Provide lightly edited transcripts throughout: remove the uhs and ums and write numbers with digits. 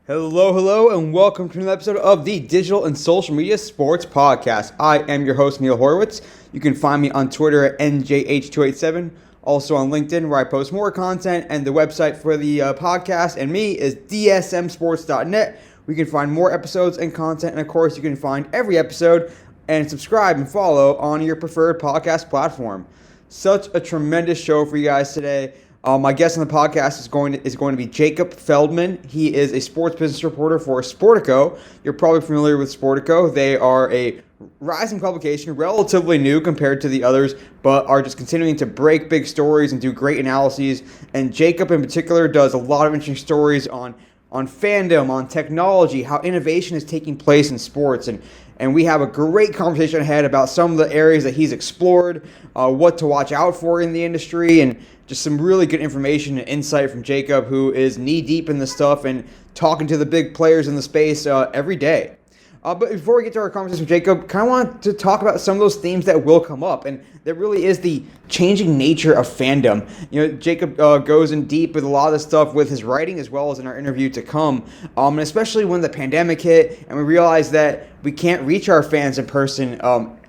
Hello, and welcome to another episode of the Digital and Social Media Sports Podcast. I am your host, Neil Horowitz. You can find me on Twitter at NJH287, also on LinkedIn, where I post more content, and the website for the podcast and me is dsmsports.net. We can find more episodes and content, and of course, you can find every episode and subscribe and follow on your preferred podcast platform. Such a tremendous show for you guys today. My guest on the podcast is going to be Jacob Feldman. He is a sports business reporter for Sportico. You're probably familiar with Sportico. They are a rising publication, relatively new compared to the others, but are just continuing to break big stories and do great analyses. And Jacob in particular does a lot of interesting stories on fandom, on technology, how innovation is taking place in sports, and we have a great conversation ahead about some of the areas that he's explored, what to watch out for in the industry, and just some really good information and insight from Jacob, who is knee-deep in this stuff and talking to the big players in the space every day. But before we get to our conversation with Jacob, kind of want to talk about some of those themes that will come up, and that really is the changing nature of fandom. You know, Jacob goes in deep with a lot of this stuff with his writing as well as in our interview to come, and especially when the pandemic hit and we realized that we can't reach our fans in person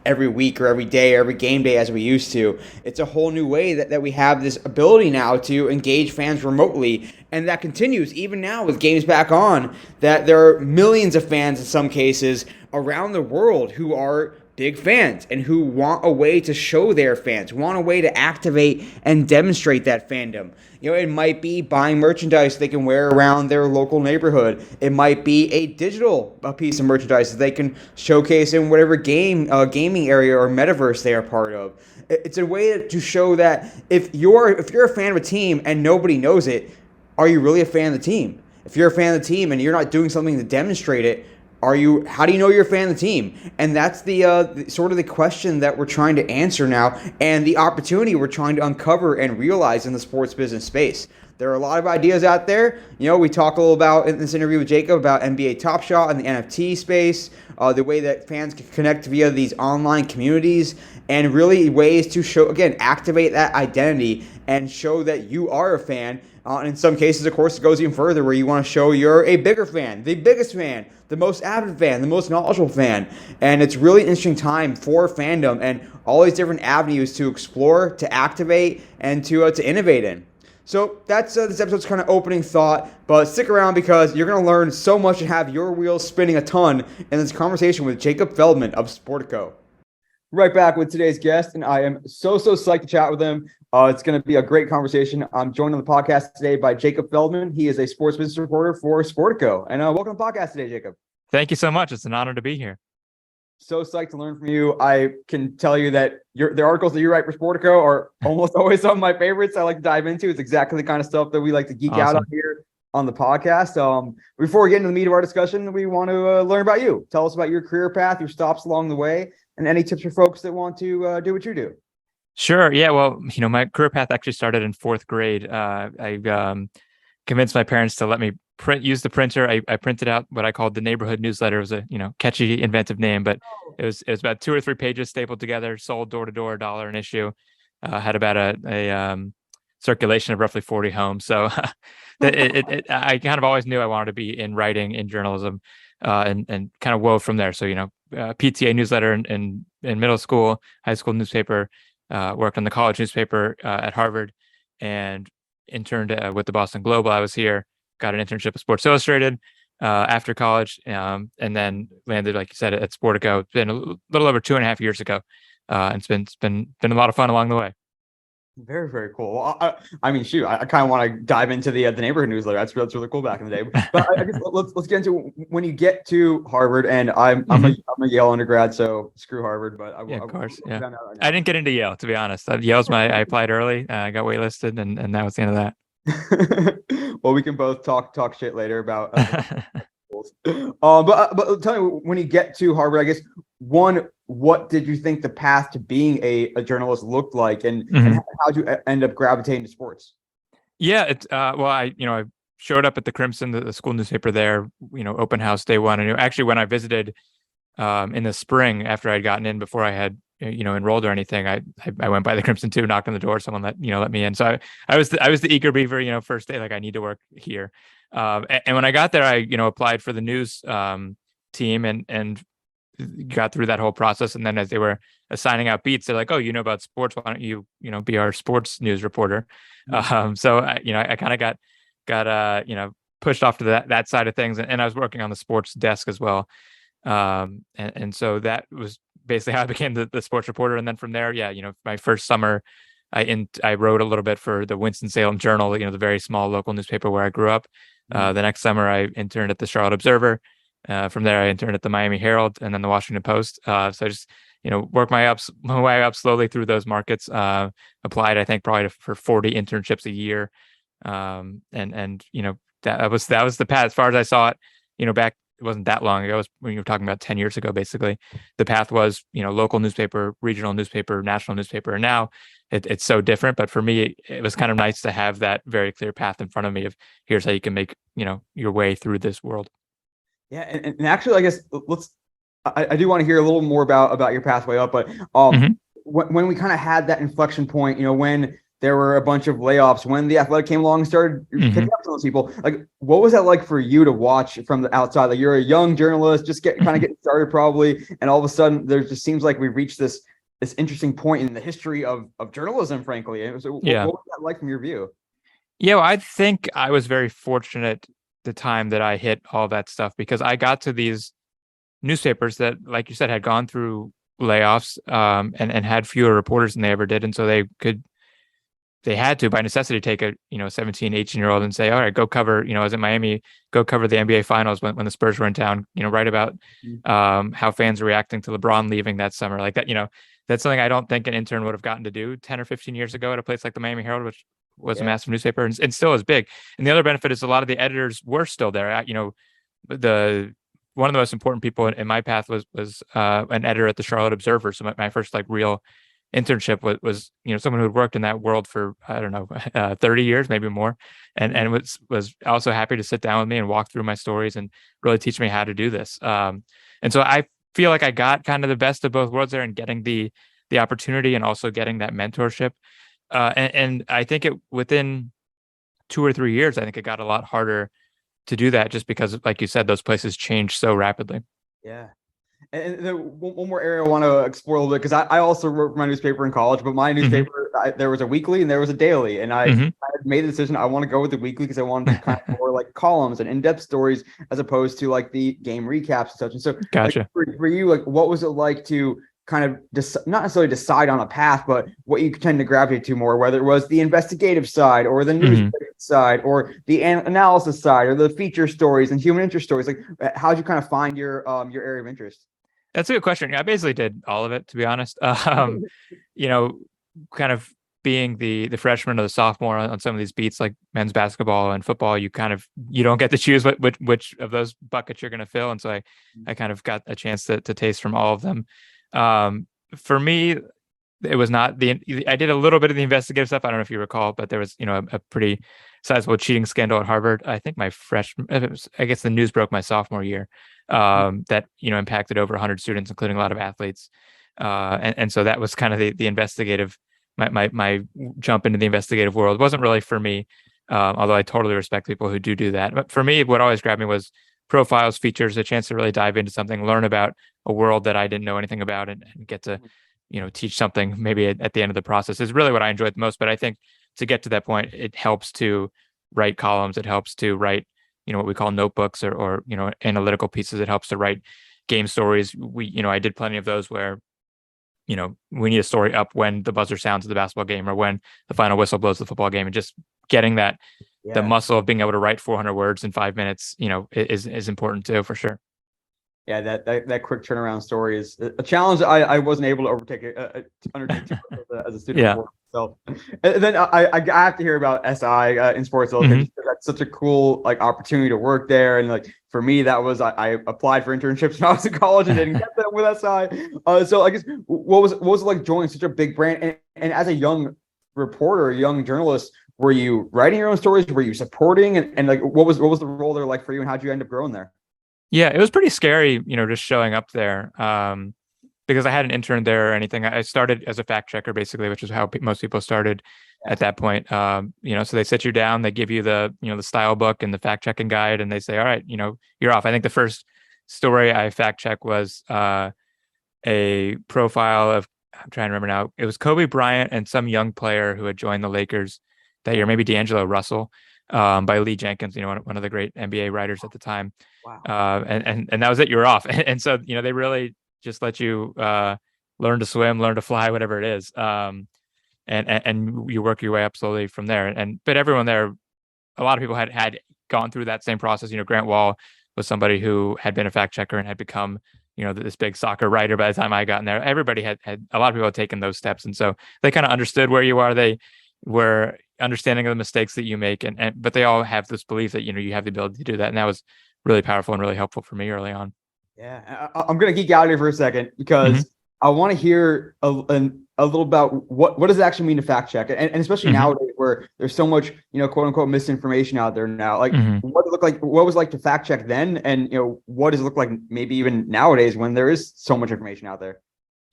every week or every day or every game day as we used to. It's a whole new way that we have this ability now to engage fans remotely, and that continues even now with games back on, that there are millions of fans in some cases around the world who are big fans and who want a way to show their fans, want a way to activate and demonstrate that fandom. You know, it might be buying merchandise they can wear around their local neighborhood. It might be a digital piece of merchandise that they can showcase in whatever gaming area or metaverse they are part of. It's a way to show that if you're a fan of a team and nobody knows it, are you really a fan of the team? If you're a fan of the team and you're not doing something to demonstrate it, how do you know you're a fan of the team? And that's the sort of the question that we're trying to answer now, and the opportunity we're trying to uncover and realize in the sports business space. There are a lot of ideas out there. You know, we talk a little about in this interview with Jacob about NBA Top Shot and the NFT space, the way that fans can connect via these online communities, and really ways to show, again, activate that identity and show that you are a fan. And in some cases, of course, it goes even further where you want to show you're a bigger fan, the biggest fan, the most avid fan, the most knowledgeable fan. And it's really an interesting time for fandom and all these different avenues to explore, to activate, and to innovate in. So that's this episode's kind of opening thought, but stick around because you're going to learn so much and have your wheels spinning a ton in this conversation with Jacob Feldman of Sportico. Right back with today's guest, and I am so psyched to chat with him. It's going to be a great conversation. I'm joined on the podcast today by Jacob Feldman. He is a sports business reporter for Sportico. And welcome to the podcast today, Jacob. Thank you so much. It's an honor to be here. So psyched to learn from you. I can tell you that the articles that you write for Sportico are almost always some of my favorites I like to dive into. It's exactly the kind of stuff that we like to geek out on here on the podcast. Before we get into the meat of our discussion, we want to learn about you. Tell us about your career path, your stops along the way, and any tips for folks that want to do what you do. Sure. Yeah. Well, my career path actually started in fourth grade. I convinced my parents to let me use the printer. I printed out what I called the neighborhood newsletter. It was a catchy, inventive name, but it was about 2 or 3 pages stapled together, sold door to door, $1 an issue. Had about a circulation of roughly 40 homes. So I kind of always knew I wanted to be in writing, in journalism, and kind of wove from there. So PTA newsletter in middle school, high school newspaper. Worked on the college newspaper at Harvard, and interned with the Boston Globe while I was here. Got an internship at Sports Illustrated after college, and then landed, like you said, at Sportico. It's been a little over 2.5 years ago, and it's been a lot of fun along the way. Very, very cool. Well, I mean, shoot, I kind of want to dive into the neighborhood newsletter. That's really cool back in the day. But I guess let's get into when you get to Harvard. And I'm a Yale undergrad, so screw Harvard. But of course, yeah. Right, I didn't get into Yale, to be honest. Yale's I applied early. I got waitlisted, and that was the end of that. Well, we can both talk shit later about. But tell me, when you get to Harvard, I guess what did you think the path to being a journalist looked like, and how did you end up gravitating to sports? Yeah, it's well, I showed up at the Crimson, the school newspaper there, open house day one, and actually when I visited in the spring after I'd gotten in before I had enrolled or anything. I went by the Crimson 2, knocked on the door, someone let me in. So I was the eager beaver, first day, like I need to work here. And when I got there, I applied for the news team and got through that whole process. And then as they were assigning out beats, they're like, "Oh, you know about sports? Why don't you be our sports news reporter?" So I kind of got pushed off to that side of things, and I was working on the sports desk as well. And so that was basically how I became the sports reporter. And then from there, yeah, my first summer, I wrote a little bit for the Winston-Salem Journal, the very small local newspaper where I grew up. The next summer, I interned at the Charlotte Observer. From there, I interned at the Miami Herald and then the Washington Post. So I just worked my way up slowly through those markets. Applied, I think, probably for 40 internships a year. And that was the path as far as I saw it. Back, it wasn't that long ago. It was when you were talking about 10 years ago, basically. The path was, local newspaper, regional newspaper, national newspaper. And now it's so different. But for me, it was kind of nice to have that very clear path in front of me of here's how you can make, your way through this world. Yeah, and actually, I guess I do want to hear a little more about your pathway up, but Mm-hmm. when we kind of had that inflection point, when there were a bunch of layoffs, when the Athletic came along and started picking up some of those people, like what was that like for you to watch from the outside? Like you're a young journalist, just getting started probably, and all of a sudden there just seems like we've reached this interesting point in the history of journalism, frankly. And so Yeah. what was that like from your view? Yeah, well, I think I was very fortunate the time that I hit all that stuff because I got to these newspapers that, like you said, had gone through layoffs and had fewer reporters than they ever did. And so they had to, by necessity, take a 17, 18-year-old and say, all right, go cover, I was in Miami, go cover the NBA finals when the Spurs were in town, write about how fans are reacting to LeBron leaving that summer. Like that, that's something I don't think an intern would have gotten to do 10 or 15 years ago at a place like the Miami Herald, which was a massive newspaper and still is big. And the other benefit is a lot of the editors were still there. The one of the most important people in my path was an editor at the Charlotte Observer. So my first like real internship was someone who had worked in that world for I don't know 30 years, maybe more, and was also happy to sit down with me and walk through my stories and really teach me how to do this. And so I feel like I got kind of the best of both worlds there, and getting the opportunity and also getting that mentorship. And I think within 2 or 3 years, I think it got a lot harder to do that just because, like you said, those places change so rapidly. Yeah. And then one more area I want to explore a little bit, because I also wrote for my newspaper in college, but my newspaper, there was a weekly and there was a daily. And I had made the decision I want to go with the weekly because I wanted kind of more like columns and in-depth stories as opposed to like the game recaps and such. And so Gotcha. like, for you, like what was it like to kind of not necessarily decide on a path, but what you tend to gravitate to more, whether it was the investigative side or the news side or the analysis side or the feature stories and human interest stories? Like how'd you kind of find your area of interest? That's a good question. I basically did all of it, to be honest. Kind of being the freshman or the sophomore on some of these beats, like men's basketball and football, you don't get to choose which of those buckets you're going to fill. And so I kind of got a chance to taste from all of them. For me, it was not I did a little bit of the investigative stuff. I don't know if you recall, but there was, a pretty sizable cheating scandal at Harvard. I think I guess the news broke my sophomore year, that, impacted over 100 students, including a lot of athletes. And so that was kind of the investigative, my jump into the investigative world. It wasn't really for me. Although I totally respect people who do that. But for me, what always grabbed me was profiles, features, a chance to really dive into something, learn about a world that I didn't know anything about, and get to teach something maybe at the end of the process is really what I enjoyed the most. But I think to get to that point, it helps to write columns. It helps to write, what we call notebooks or analytical pieces. It helps to write game stories. I did plenty of those where, we need a story up when the buzzer sounds at the basketball game or when the final whistle blows the football game, and just getting that, the muscle of being able to write 400 words in 5 minutes, is important too, for sure. Yeah, that quick turnaround story is a challenge I wasn't able to undertake as a student. Yeah. Before. So, and then I have to hear about SI in Sports Illustrated. That's such a cool like opportunity to work there, and like for me, that was I applied for internships when I was in college and didn't get them with SI. So I guess what was it like joining such a big brand? And as a young reporter, a young journalist, were you writing your own stories? Were you supporting? And like what was the role there like for you, and how'd you end up growing there? Yeah, it was pretty scary, just showing up there. Because I hadn't interned there or anything. I started as a fact checker, basically, which is how most people started Yeah. at that point. So they sit you down, they give you the style book and the fact checking guide, and they say, all right, you're off. I think the first story I fact checked was a profile of, I'm trying to remember now, it was Kobe Bryant and some young player who had joined the Lakers that year, maybe D'Angelo Russell, by Lee Jenkins, one of the great NBA writers at the time. Wow. And that was it. You were off. And so, they really just let you learn to swim, learn to fly, whatever it is. And you work your way up slowly from there. But everyone there, a lot of people had gone through that same process. Grant Wall was somebody who had been a fact checker and had become, this big soccer writer by the time I got in there. Everybody had a lot of people had taken those steps. And so they kind of understood where you are. They were understanding of the mistakes that you make. But they all have this belief that, you have the ability to do that. And that was really powerful and really helpful for me early on. Yeah, I'm gonna geek out here for a second because I want to hear a little about what does it actually mean to fact check, and especially nowadays where there's so much quote unquote misinformation out there now. Like, what was it like to fact check then, and what does it look like maybe even nowadays when there is so much information out there?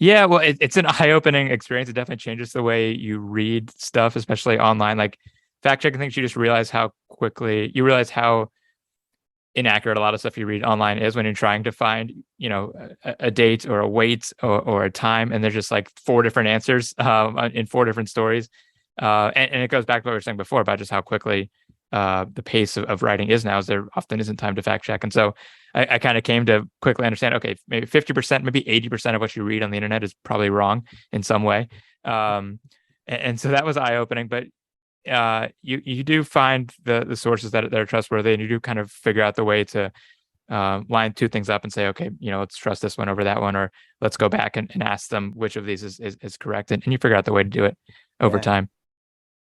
Yeah, well, it's an eye-opening experience. It definitely changes the way you read stuff, especially online. Like fact checking things, you just realize how inaccurate a lot of stuff you read online is when you're trying to find, a date or a weight or a time, and there's just like 4 different answers in 4 different stories. And it goes back to what we were saying before about just how quickly the pace of writing is now, is there often isn't time to fact check. And so I kind of came to quickly understand, okay, maybe 50%, maybe 80% of what you read on the internet is probably wrong in some way. And so that was eye-opening, but you do find the sources that are trustworthy, and you do kind of figure out the way to line 2 things up and say, okay, let's trust this one over that one, or let's go back and ask them which of these is correct, and you figure out the way to do it over time.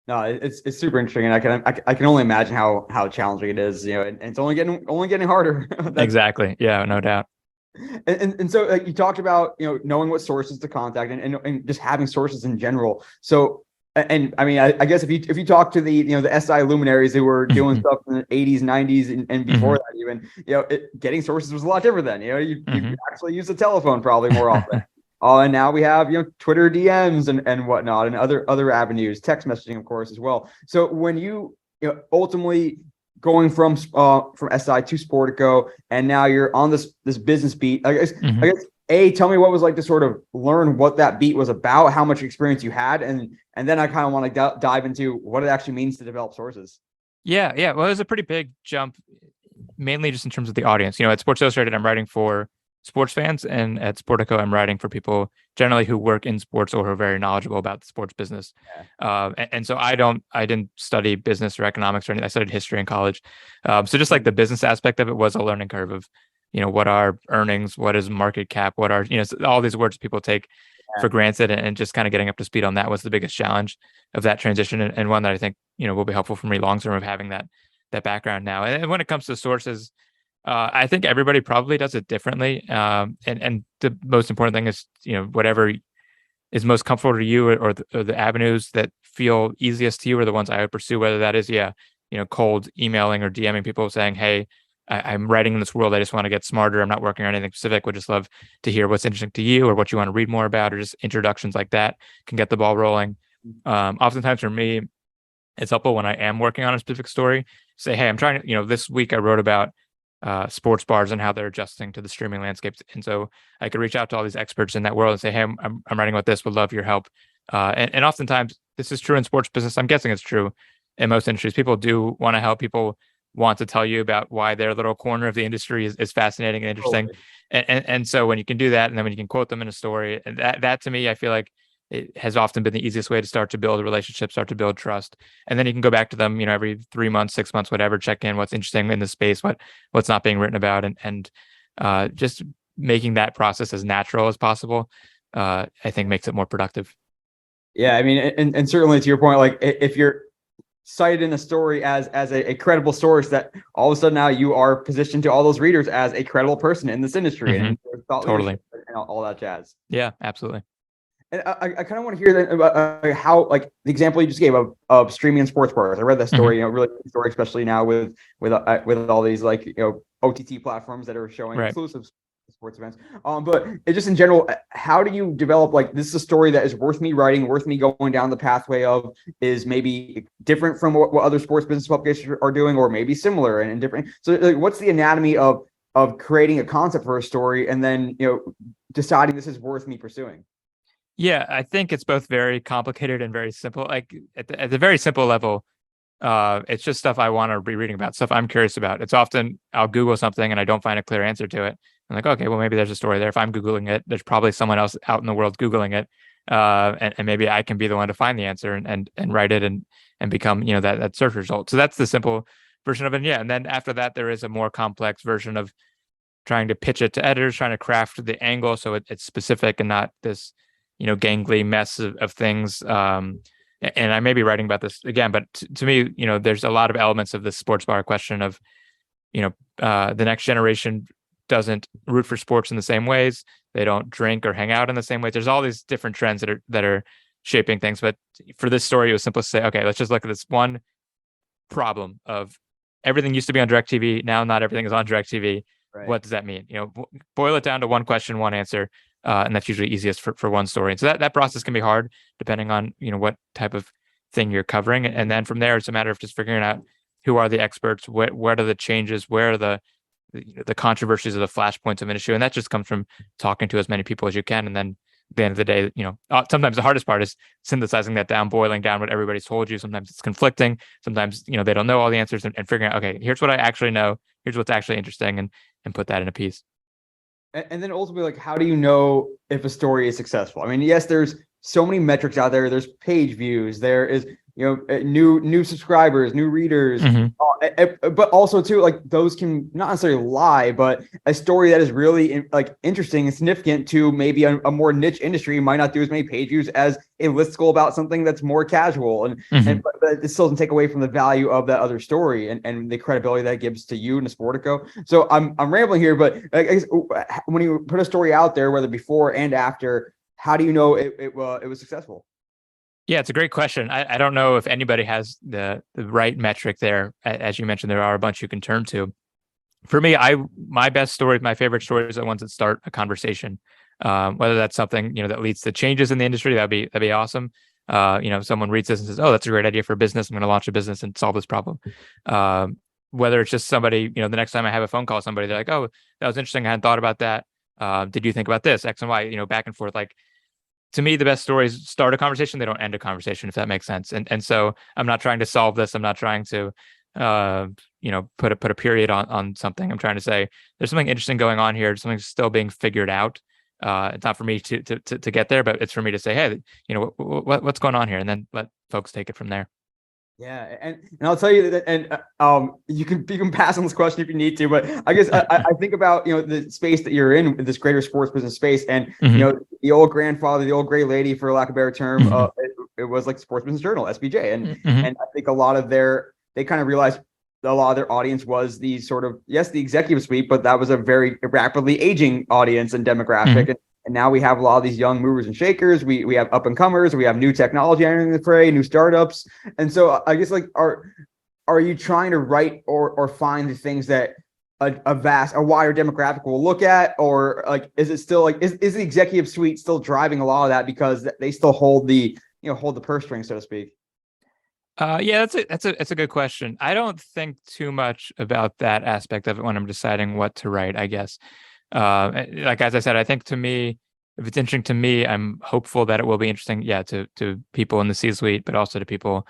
No, it's super interesting, and I can only imagine how challenging it is, and it's only getting harder. Exactly. Yeah, no doubt. And so like you talked about knowing what sources to contact and just having sources in general. So and I mean I guess if you talk to the the SI luminaries who were doing stuff in the 80s, 90s, and before that even, getting sources was a lot different then. You actually use the telephone probably more often. And now we have Twitter DMs and whatnot, and other avenues, text messaging of course as well. So when you ultimately going from SI to Sportico, and now you're on this business beat, I guess tell me what was like to sort of learn what that beat was about, how much experience you had, and then I kind of want to dive into what it actually means to develop sources. Yeah. Well, it was a pretty big jump, mainly just in terms of the audience. At Sports Illustrated, I'm writing for sports fans, and at Sportico, I'm writing for people generally who work in sports or who are very knowledgeable about the sports business. And so I didn't study business or economics or anything. I studied history in college. So just like the business aspect of it was a learning curve of, what are earnings, what is market cap, what are, all these words people take for granted, and just kind of getting up to speed on that was the biggest challenge of that transition, and one that I think, will be helpful for me long term of having that background now. And when it comes to sources, I think everybody probably does it differently. And the most important thing is, whatever is most comfortable to you, or the avenues that feel easiest to you are the ones I would pursue, whether that is, cold emailing or DMing people saying, hey, I'm writing in this world. I just want to get smarter. I'm not working on anything specific. Would just love to hear what's interesting to you or what you want to read more about, or just introductions like that can get the ball rolling. Oftentimes for me, it's helpful when I am working on a specific story. Say, hey, I'm trying to, this week I wrote about sports bars and how they're adjusting to the streaming landscapes. And so I could reach out to all these experts in that world and say, hey, I'm writing about this, would love your help. And oftentimes this is true in sports business. I'm guessing it's true in most industries. People do want to help. People want to tell you about why their little corner of the industry is fascinating and interesting. And so when you can do that, and then when you can quote them in a story, and that to me, I feel like it has often been the easiest way to start to build a relationship, start to build trust. And then you can go back to them, every 3 months, 6 months, whatever, check in what's interesting in the space, what's not being written about, and just making that process as natural as possible, I think makes it more productive. Yeah, I mean, and certainly to your point, like if you're cited in a story as a credible source, that all of a sudden now you are positioned to all those readers as a credible person in this industry, and thought Totally. and all that jazz. Yeah, absolutely. And I kind of want to hear that about how, like the example you just gave of streaming and sports bars. I read that story, really good story, especially now with all these like OTT platforms that are showing Right. exclusive sports events. But it just in general, how do you develop like this is a story that is worth me writing, worth me going down the pathway of, is maybe different from what other sports business publications are doing, or maybe similar and different. So like, what's the anatomy of creating a concept for a story and then deciding this is worth me pursuing? Yeah, I think it's both very complicated and very simple. Like at the very simple level, it's just stuff I want to be reading about, stuff I'm curious about. It's often I'll Google something and I don't find a clear answer to it. I'm like, okay, well maybe there's a story there. If I'm Googling it, there's probably someone else out in the world Googling it, and maybe I can be the one to find the answer and write it and become that search result. So that's the simple version of it. Yeah, and then after that, there is a more complex version of trying to pitch it to editors, trying to craft the angle so it's specific and not this gangly mess of things. And I may be writing about this again, but to me, there's a lot of elements of the sports bar question of, the next generation doesn't root for sports in the same ways. They don't drink or hang out in the same ways. There's all these different trends that are shaping things. But for this story, it was simple to say, okay, let's just look at this one problem of everything used to be on DirecTV. Now not everything is on DirecTV. Right. What does that mean? Boil it down to one question, one answer. And that's usually easiest for one story. And so that process can be hard depending on, what type of thing you're covering. And then from there, it's a matter of just figuring out who are the experts, what are the changes, where are the controversies or the flashpoints of an issue. And that just comes from talking to as many people as you can. And then at the end of the day, sometimes the hardest part is synthesizing that down, boiling down what everybody's told you. Sometimes it's conflicting. Sometimes, they don't know all the answers and figuring out, okay, here's what I actually know. Here's what's actually interesting and put that in a piece. And then ultimately, like, how do you know if a story is successful? I mean, yes, there's so many metrics out there. There's page views. There is, new subscribers, new readers. But also too, like those can not necessarily lie, but a story that is really like interesting and significant to maybe a more niche industry might not do as many page views as a listicle about something that's more casual. But it still doesn't take away from the value of that other story and the credibility that it gives to you and the Sportico. So I'm rambling here, but I guess when you put a story out there, whether before and after, how do you know it was successful? Yeah, it's a great question. I don't know if anybody has the right metric there. As you mentioned, there are a bunch you can turn to. For me, my best stories, my favorite stories are the ones that start a conversation. Whether that's something that leads to changes in the industry, that'd be awesome. Someone reads this and says, "Oh, that's a great idea for a business. I'm going to launch a business and solve this problem." Whether it's just somebody, the next time I have a phone call with somebody, they're like, "Oh, that was interesting. I hadn't thought about that. Did you think about this X and Y?" Back and forth. Like, to me, the best stories start a conversation. They don't end a conversation, if that makes sense. And so I'm not trying to solve this. I'm not trying to, put a period on something. I'm trying to say there's something interesting going on here. Something still being figured out. It's not for me to get there, but it's for me to say, hey, what's going on here, and then let folks take it from there. Yeah, and I'll tell you that, and you can pass on this question if you need to, but I guess I think about the space that you're in, this greater sports business space, and the old grandfather, the old gray lady, for lack of a better term, it was like Sports Business Journal (SBJ), and I think they kind of realized a lot of their audience was the sort of the executive suite, but that was a very rapidly aging audience and demographic. And now we have a lot of these young movers and shakers. We have up and comers. We have new technology entering the fray, new startups. And so I guess like are you trying to write or find the things that a wider demographic will look at, or like is it still like is the executive suite still driving a lot of that because they still hold the purse string, so to speak? Yeah, that's a good question. I don't think too much about that aspect of it when I'm deciding what to write, I guess. Like, as I said, I think to me, if it's interesting to me, I'm hopeful that it will be interesting, to people in the C-suite, but also to people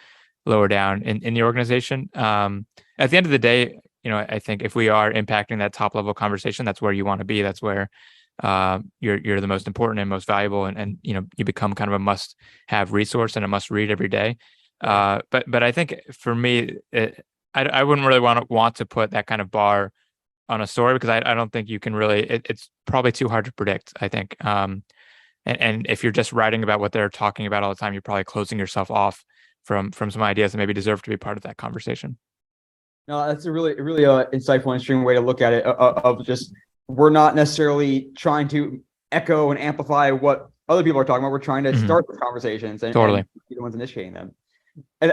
lower down in the organization. At the end of the day, I think if we are impacting that top level conversation, that's where you want to be. That's where you're the most important and most valuable, and you become kind of a must have resource and a must read every day. But I think for me, I wouldn't really want to put that kind of bar on a story, because I don't think you can really, it's probably too hard to predict, I think. And if you're just writing about what they're talking about all the time, you're probably closing yourself off from some ideas that maybe deserve to be part of that conversation. No, that's a really insightful and interesting way to look at it. Of just, we're not necessarily trying to echo and amplify what other people are talking about. We're trying to Mhm. start the conversations and Totally. be the ones initiating them. And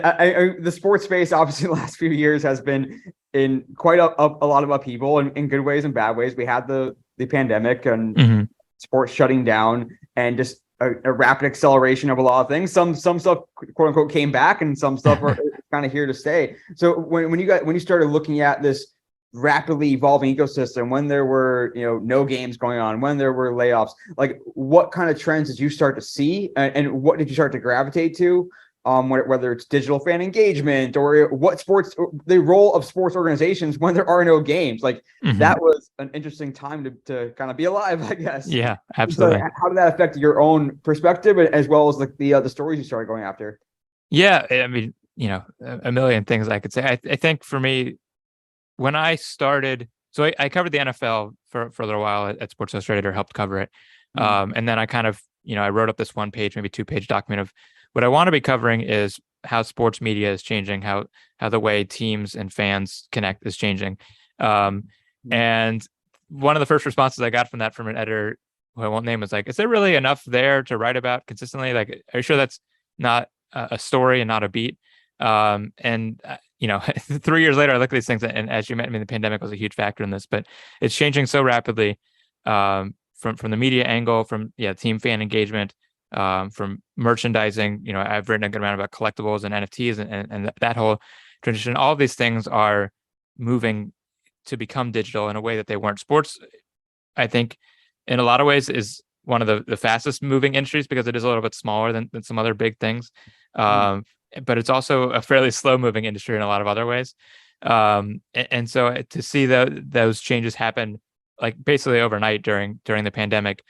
the sports space, obviously, the last few years has been in quite a lot of upheaval in good ways and bad ways. We had the pandemic and Mhm. sports shutting down and just a rapid acceleration of a lot of things. Some stuff, quote unquote, came back, and some stuff are kind of here to stay. So when you started looking at this rapidly evolving ecosystem, when there were no games going on, when there were layoffs, like what kind of trends did you start to see, and what did you start to gravitate to? Whether it's digital fan engagement or the role of sports organizations when there are no games, like Mhm. that was an interesting time to kind of be alive, I guess. Yeah, So absolutely. how did that affect your own perspective as well as the stories you started going after? Yeah, I mean, a million things I could say. I think for me, when I started, so I covered the NFL for a little while at Sports Illustrated, or helped cover it. And then I kind of, I wrote up this 1 page, maybe 2 page document of what I want to be covering is how sports media is changing, how the way teams and fans connect is changing. And one of the first responses I got from that, from an editor who I won't name, was like, "Is there really enough there to write about consistently? Like, are you sure that's not a story and not a beat?" And 3 years later, I look at these things, and as you mentioned, the pandemic was a huge factor in this, but it's changing so rapidly, from the media angle, from team fan engagement, from merchandising. I've written a good amount about collectibles and NFTs, and that whole transition. All of these things are moving to become digital in a way that they weren't. Sports, I think, in a lot of ways, is one of the fastest moving industries because it is a little bit smaller than some other big things. But it's also a fairly slow moving industry in a lot of other ways. And so to see those changes happen like basically overnight during the pandemic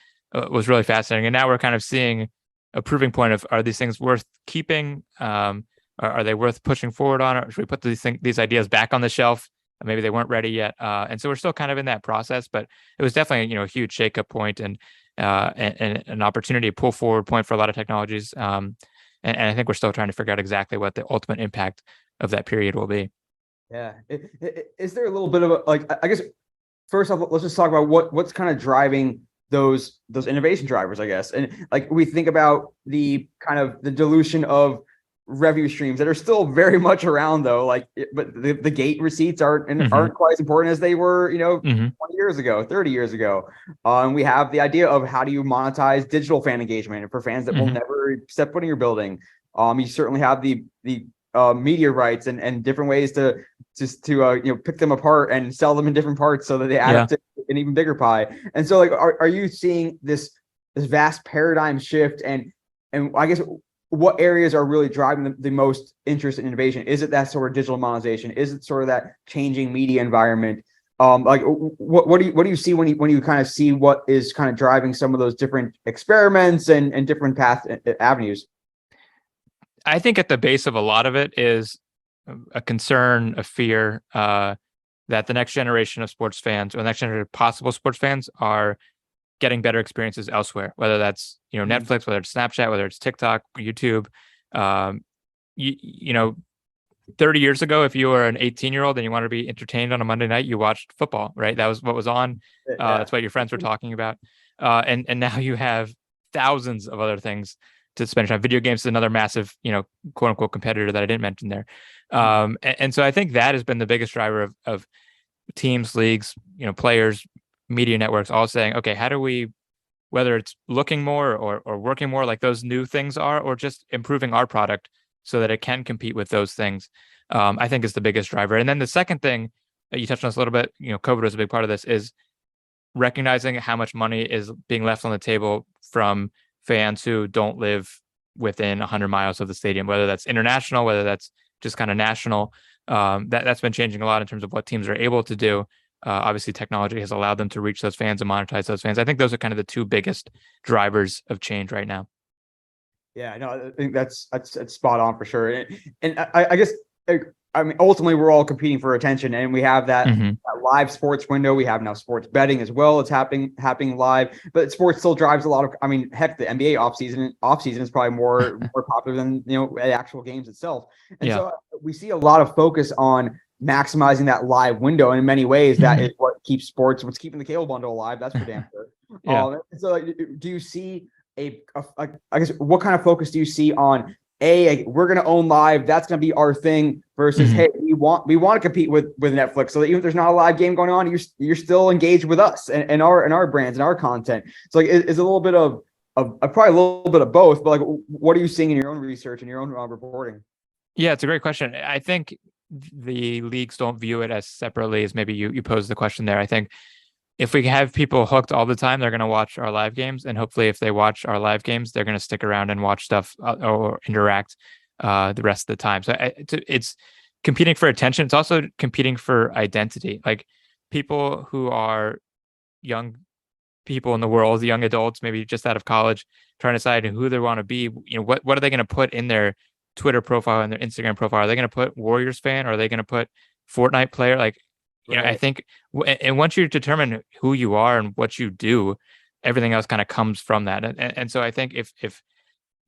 was really fascinating. And now we're kind of seeing a proving point of, are these things worth keeping? Are they worth pushing forward on? Or should we put these ideas back on the shelf? Maybe they weren't ready yet. And so we're still kind of in that process, but it was definitely, a huge shakeup point, and an opportunity, to pull forward point for a lot of technologies. And I think we're still trying to figure out exactly what the ultimate impact of that period will be. Yeah. Is there a little bit of I guess first off, let's just talk about what's kind of driving those innovation drivers, I guess. And like we think about the kind of the dilution of revenue streams that are still very much around though, but the gate receipts aren't quite as important as they were, 20 years ago, 30 years ago. We have the idea of how do you monetize digital fan engagement for fans that will never step foot in your building. You certainly have the media rights and different ways to pick them apart and sell them in different parts so that they add up to an even bigger pie. And so like, are you seeing this vast paradigm shift, and I guess what areas are really driving the most interest in innovation? Is it that sort of digital monetization? Is it sort of that changing media environment? Like what do you see when you kind of see what is kind of driving some of those different experiments and different avenues? I think at the base of a lot of it is a concern, a fear, that the next generation of sports fans, or the next generation of possible sports fans, are getting better experiences elsewhere, whether that's Netflix, whether it's Snapchat, whether it's TikTok, YouTube. Um, you know, 30 years ago, if you were an 18-year-old and you wanted to be entertained on a Monday night, you watched football, right? That was what was on. That's what your friends were talking about. And now you have thousands of other things to spend time. Video games is another massive, quote unquote competitor that I didn't mention there. And so I think that has been the biggest driver of teams, leagues, players, media networks, all saying, okay, how do we, whether it's looking more or working more like those new things are, or just improving our product so that it can compete with those things, I think is the biggest driver. And then the second thing that you touched on a little bit, COVID was a big part of this, is recognizing how much money is being left on the table from fans who don't live within 100 miles of the stadium, whether that's international, whether that's just kind of national. That's been changing a lot in terms of what teams are able to do. Obviously, technology has allowed them to reach those fans and monetize those fans. I think those are kind of the two biggest drivers of change right now. Yeah, no, I think that's spot on for sure. And I guess, I mean, ultimately, we're all competing for attention, and we have that live sports window. We have now sports betting as well. It's happening live, but sports still drives a lot of. I mean, heck, the NBA offseason is probably more popular than the actual games itself. And so we see a lot of focus on maximizing that live window, and in many ways, that is what keeps sports. What's keeping the cable bundle alive? That's for damn sure. So, do you see I guess what kind of focus do you see on we're going to own live, that's going to be our thing, versus hey, we want to compete with Netflix, so that even if there's not a live game going on, you're still engaged with us and our brands and our content. So like it's a little bit of probably a little bit of both, but like what are you seeing in your own research and your own reporting? Yeah, it's a great question. I think the leagues don't view it as separately as maybe you posed the question there. I think if we have people hooked all the time, they're going to watch our live games, and hopefully, if they watch our live games, they're going to stick around and watch stuff or interact the rest of the time. So it's competing for attention. It's also competing for identity. Like people who are young people in the world, young adults, maybe just out of college, trying to decide who they want to be. What are they going to put in their Twitter profile and their Instagram profile? Are they going to put Warriors fan, or are they going to put Fortnite player? Like, I think, and once you determine who you are and what you do, everything else kind of comes from that. And so I think if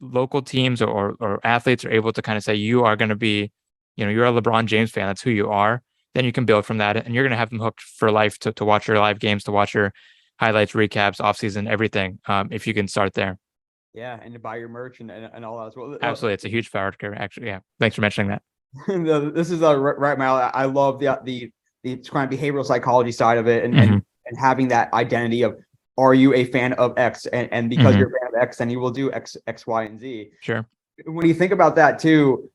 local teams or athletes are able to kind of say, you are going to be, you're a LeBron James fan, that's who you are, then you can build from that. And you're going to have them hooked for life to watch your live games, to watch your highlights, recaps, offseason, everything. If you can start there. Yeah, and to buy your merch and all that as well. Absolutely. It's a huge factor, actually. Yeah. Thanks for mentioning that. This is right, Mal. I love the kind of behavioral psychology side of it, and having that identity of, are you a fan of X, and because you're a fan of X, then you will do X, Y, and Z. Sure. When you think about that too,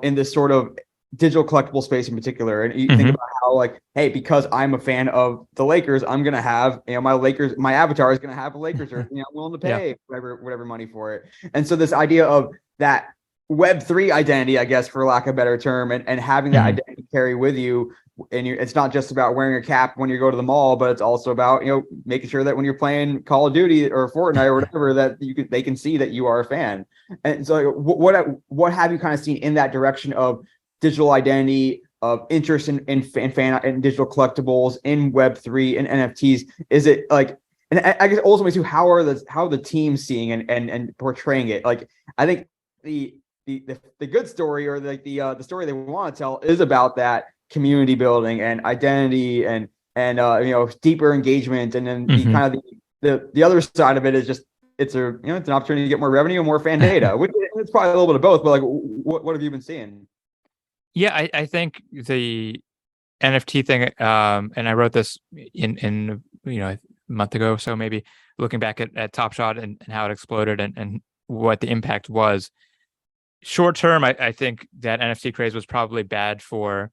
in this sort of digital collectible space in particular, and you think about how, like, hey, because I'm a fan of the Lakers, I'm gonna have, my avatar is gonna have a Lakers jersey. I'm willing to pay whatever money for it. And so this idea of that Web3 identity, I guess, for lack of a better term, and having that identity carry with you. And it's not just about wearing a cap when you go to the mall, but it's also about, making sure that when you're playing Call of Duty or Fortnite or whatever, that they can see that you are a fan. And so what have you kind of seen in that direction of digital identity, of interest in fan and digital collectibles, in Web3 and NFTs? Is it like, and I guess ultimately too, how are the teams seeing and portraying it? Like, I think the good story, or like the story they want to tell, is about that community building and identity and deeper engagement, and then the kind of the other side of it is just it's an opportunity to get more revenue and more fan data, which it's probably a little bit of both. But like, what have you been seeing? Yeah, I think the NFT thing, and I wrote this in a month ago, so maybe looking back at Top Shot and how it exploded and what the impact was. Short term, I think that NFT craze was probably bad for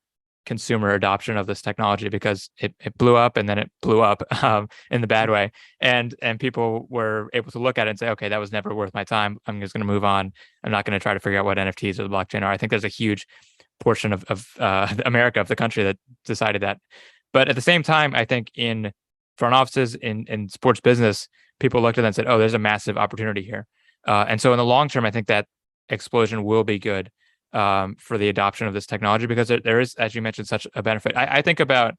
consumer adoption of this technology, because it blew up, and then it blew up in the bad way, and people were able to look at it and say, okay, that was never worth my time. I'm just going to move on. I'm not going to try to figure out what NFTs or the blockchain are. I think there's a huge portion of America, of the country, that decided that. But at the same time, I think in front offices, in sports business, people looked at it and said, oh, there's a massive opportunity here. And so in the long term, I think that explosion will be good for the adoption of this technology, because there is, as you mentioned, such a benefit. I think about,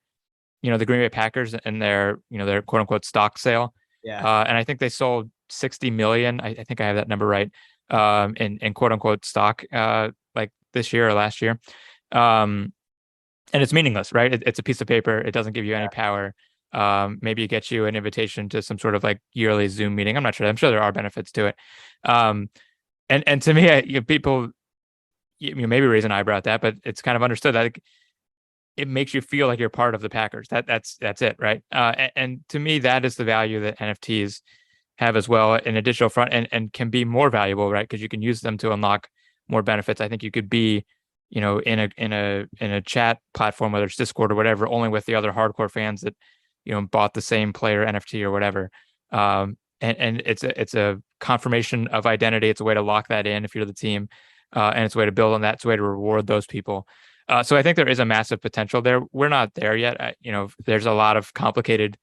the Green Bay Packers and their quote unquote stock sale. Yeah. And I think they sold 60 million. I think I have that number right. In quote unquote stock, like this year or last year. And it's meaningless, right? It's a piece of paper. It doesn't give you any power. Maybe it gets you an invitation to some sort of like yearly Zoom meeting. I'm not sure. I'm sure there are benefits to it. And to me, people, maybe raise an eyebrow at that, but it's kind of understood that it makes you feel like you're part of the Packers. That's it, right? And to me, that is the value that NFTs have as well in a digital front, and can be more valuable, right? Because you can use them to unlock more benefits. I think you could be, in a chat platform, whether it's Discord or whatever, only with the other hardcore fans that bought the same player NFT or whatever. And it's a confirmation of identity. It's a way to lock that in if you're the team, and it's a way to build on that. It's a way to reward those people. So I think there is a massive potential there. We're not there yet. There's a lot of complicated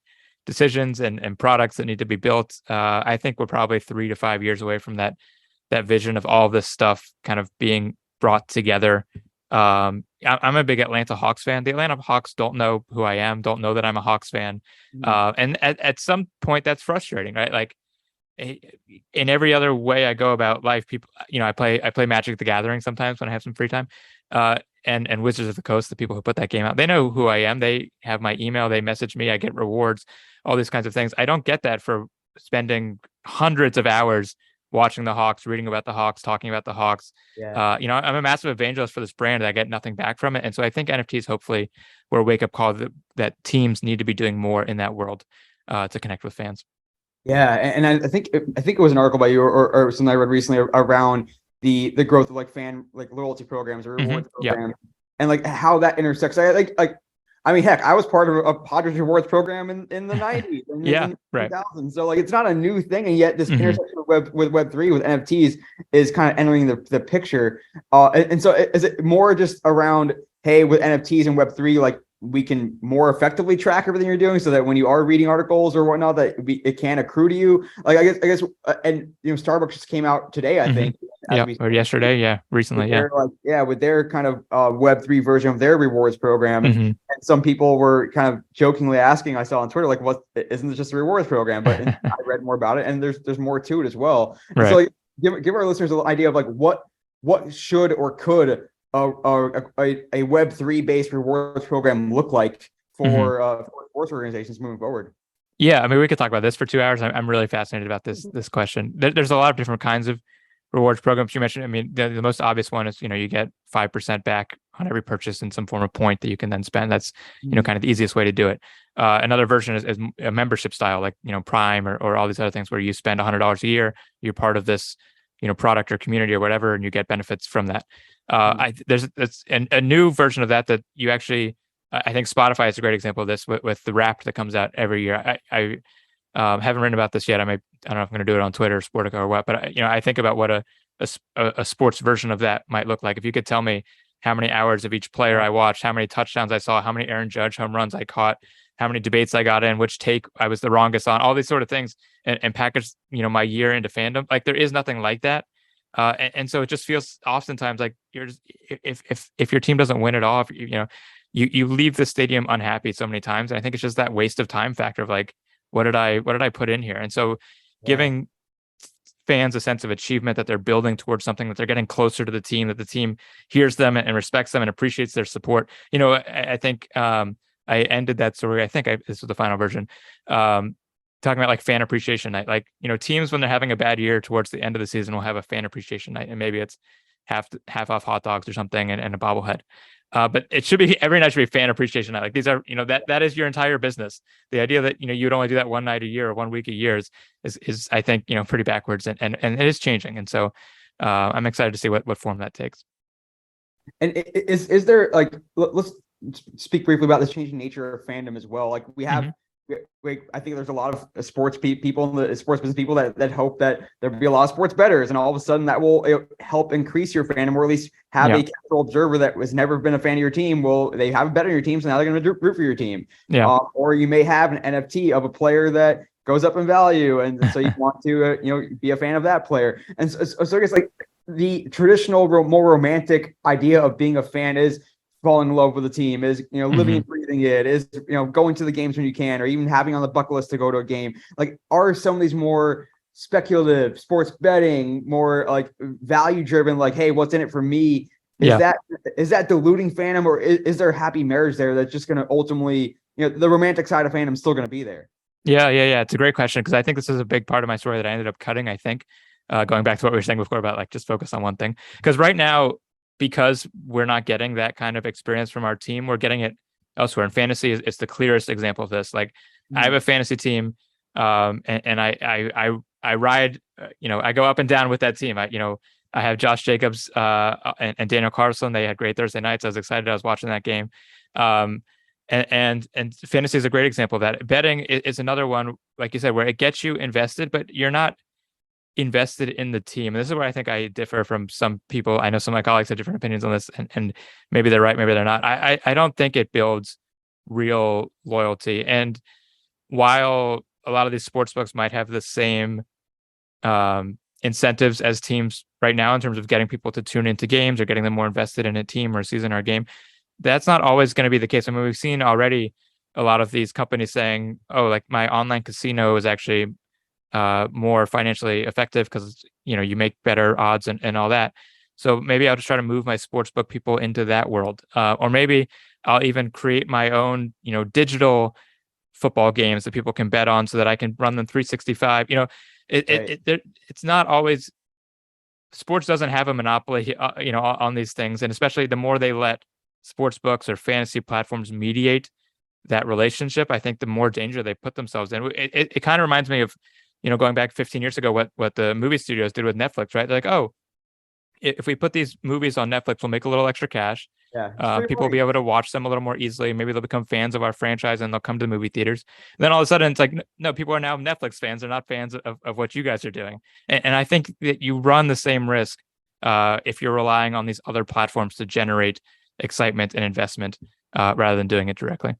decisions and products that need to be built. I think we're probably 3 to 5 years away from that vision of all of this stuff kind of being brought together. I'm a big Atlanta Hawks fan. The Atlanta Hawks don't know who I am, don't know that I'm a Hawks fan. And at some point that's frustrating, right? Like, in every other way I go about life, people, I play Magic the Gathering sometimes when I have some free time. And Wizards of the Coast, the people who put that game out, they know who I am. They have my email, they message me, I get rewards, all these kinds of things. I don't get that for spending hundreds of hours watching the Hawks, reading about the Hawks, talking about the Hawks. Yeah. I'm a massive evangelist for this brand, and I get nothing back from it. And so I think NFTs hopefully were a wake up call that teams need to be doing more in that world to connect with fans. Yeah, and I think it was an article by you or something I read recently around the growth of like fan like loyalty programs or rewards Yeah. programs and like how that intersects. I mean, heck, I was part of a Padres rewards program in the 90s and in the 2000s. So like it's not a new thing, and yet this intersection with Web3 with NFTs is kind of entering the picture. And so is it more just around, hey, with NFTs and Web3, like we can more effectively track everything you're doing so that when you are reading articles or whatnot, that it can accrue to you. Like, I guess, and Starbucks just came out today, I think. Or yesterday. Yeah. Recently. With their kind of Web3 version of their rewards program. And some people were kind of jokingly asking, I saw on Twitter, like, isn't this just a rewards program? But I read more about it, and there's more to it as well. And so like, give our listeners an idea of like what should or could a Web3 based rewards program look like for sports organizations moving forward? Yeah, I mean, we could talk about this for 2 hours. I'm really fascinated about this question. There's a lot of different kinds of rewards programs you mentioned. I mean, the most obvious one is, you get 5% back on every purchase in some form of point that you can then spend. That's, kind of the easiest way to do it. Another version is a membership style, like, Prime or all these other things where you spend $100 a year, you're part of this, product or community or whatever, and you get benefits from that. There's a new version of that you actually, I think Spotify is a great example of this with the Wrapped that comes out every year. I haven't written about this yet. I don't know if I'm going to do it on Twitter, Sportica, or what. But I think about what a sports version of that might look like. If you could tell me how many hours of each player I watched, how many touchdowns I saw, how many Aaron Judge home runs I caught, how many debates I got in, which take I was the wrongest on, all these sort of things, and package my year into fandom. Like there is nothing like that. And so it just feels oftentimes like you're just, if your team doesn't win at all, you leave the stadium unhappy so many times. And I think it's just that waste of time factor of like, what did I put in here? And so giving fans a sense of achievement that they're building towards something, that they're getting closer to the team, that the team hears them and respects them and appreciates their support. I think I ended that story. I think this was the final version. Talking about like fan appreciation night, like, teams when they're having a bad year towards the end of the season will have a fan appreciation night, and maybe it's half off hot dogs or something and a bobblehead. But it should be every night should be fan appreciation night. Like these are, that is your entire business. The idea that, you'd only do that one night a year or 1 week a year is I think, pretty backwards and it is changing. And so I'm excited to see what form that takes. And is there like, let's speak briefly about the changing nature of fandom as well. Like we have, I think there's a lot of sports people, the sports business people that hope that there'll be a lot of sports bettors, and all of a sudden that will help increase your fandom, or at least have a casual observer that has never been a fan of your team. Well, they have a bet on your team, so now they're going to root for your team. Or you may have an NFT of a player that goes up in value, and so you want to be a fan of that player. And so I guess like the traditional, more romantic idea of being a fan is falling in love with the team, is living and breathing it, is going to the games when you can, or even having on the bucket list to go to a game. Like, are some of these more speculative sports betting, more like value driven, like, hey, what's in it for me? Is that diluting fandom, or is there a happy marriage there that's just going to ultimately, the romantic side of fandom is still going to be there? Yeah. It's a great question, because I think this is a big part of my story that I ended up cutting. I think going back to what we were saying before about like just focus on one thing, because right now, because we're not getting that kind of experience from our team, we're getting it elsewhere. And fantasy is the clearest example of this. Like I have a fantasy team, and I ride, I go up and down with that team. I have Josh Jacobs and Daniel Carlson. They had great Thursday nights. I was excited. I was watching that game. And fantasy is a great example of that. Betting is another one, like you said, where it gets you invested, but you're not invested in the team. And this is where I think I differ from some people. I know some of my colleagues have different opinions on this, and maybe they're right, maybe they're not. I don't think it builds real loyalty. And while a lot of these sports books might have the same incentives as teams right now in terms of getting people to tune into games or getting them more invested in a team or a season or a game, that's not always going to be the case. I mean, we've seen already a lot of these companies saying, oh, like my online casino is actually more financially effective because you make better odds and all that. So maybe I'll just try to move my sportsbook people into that world, or maybe I'll even create my own digital football games that people can bet on so that I can run them 365. It's not always, sports doesn't have a monopoly, on these things. And especially the more they let sports books or fantasy platforms mediate that relationship, I think the more danger they put themselves in. It kind of reminds me of, going back 15 years ago, what the movie studios did with Netflix, right? They're like, oh, if we put these movies on Netflix, we'll make a little extra cash. Yeah, it's free People will money. be able to watch them a little more easily. Maybe they'll become fans of our franchise and they'll come to the movie theaters. And then all of a sudden, it's like, no, people are now Netflix fans. They're not fans of what you guys are doing. And I think that you run the same risk if you're relying on these other platforms to generate excitement and investment rather than doing it directly.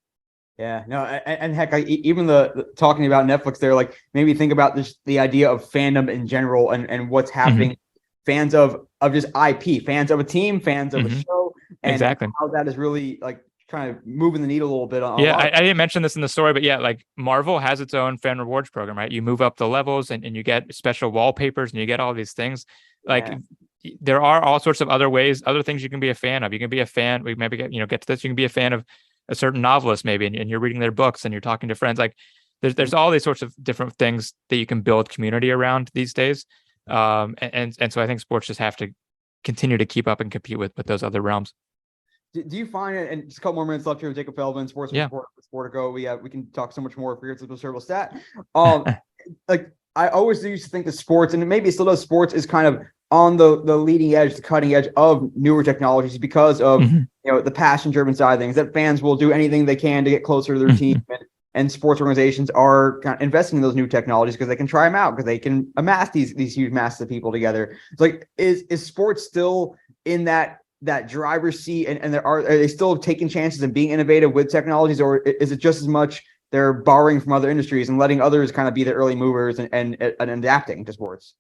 Yeah, no, and heck, even the talking about Netflix there, like maybe think about the idea of fandom in general and what's happening. Fans of just IP, fans of a team, fans of a show, and exactly how that is really like kind of moving the needle a little bit on. Yeah, I didn't mention this in the story, but yeah, like Marvel has its own fan rewards program, right? You move up the levels and you get special wallpapers and you get all these things. Like there are all sorts of other ways, other things you can be a fan of. You can be a fan. We maybe get to this. You can be a fan of a certain novelist, maybe, and you're reading their books and you're talking to friends. Like there's all these sorts of different things that you can build community around these days. And so I think sports just have to continue to keep up and compete with those other realms. Do you find it, and just a couple more minutes left here with Jacob Feldman, Sports Sportico, we can talk so much more if we get to the serval stat. Like I always used to think that sports, and maybe it still does, sports is kind of on the leading edge, the cutting edge of newer technologies because of the passion driven side of things, that fans will do anything they can to get closer to their team, and sports organizations are kind of investing in those new technologies because they can try them out, because they can amass these huge masses of people together. It's like, is sports still in that driver's seat, and are they still taking chances and being innovative with technologies, or is it just as much they're borrowing from other industries and letting others kind of be the early movers and adapting to sports?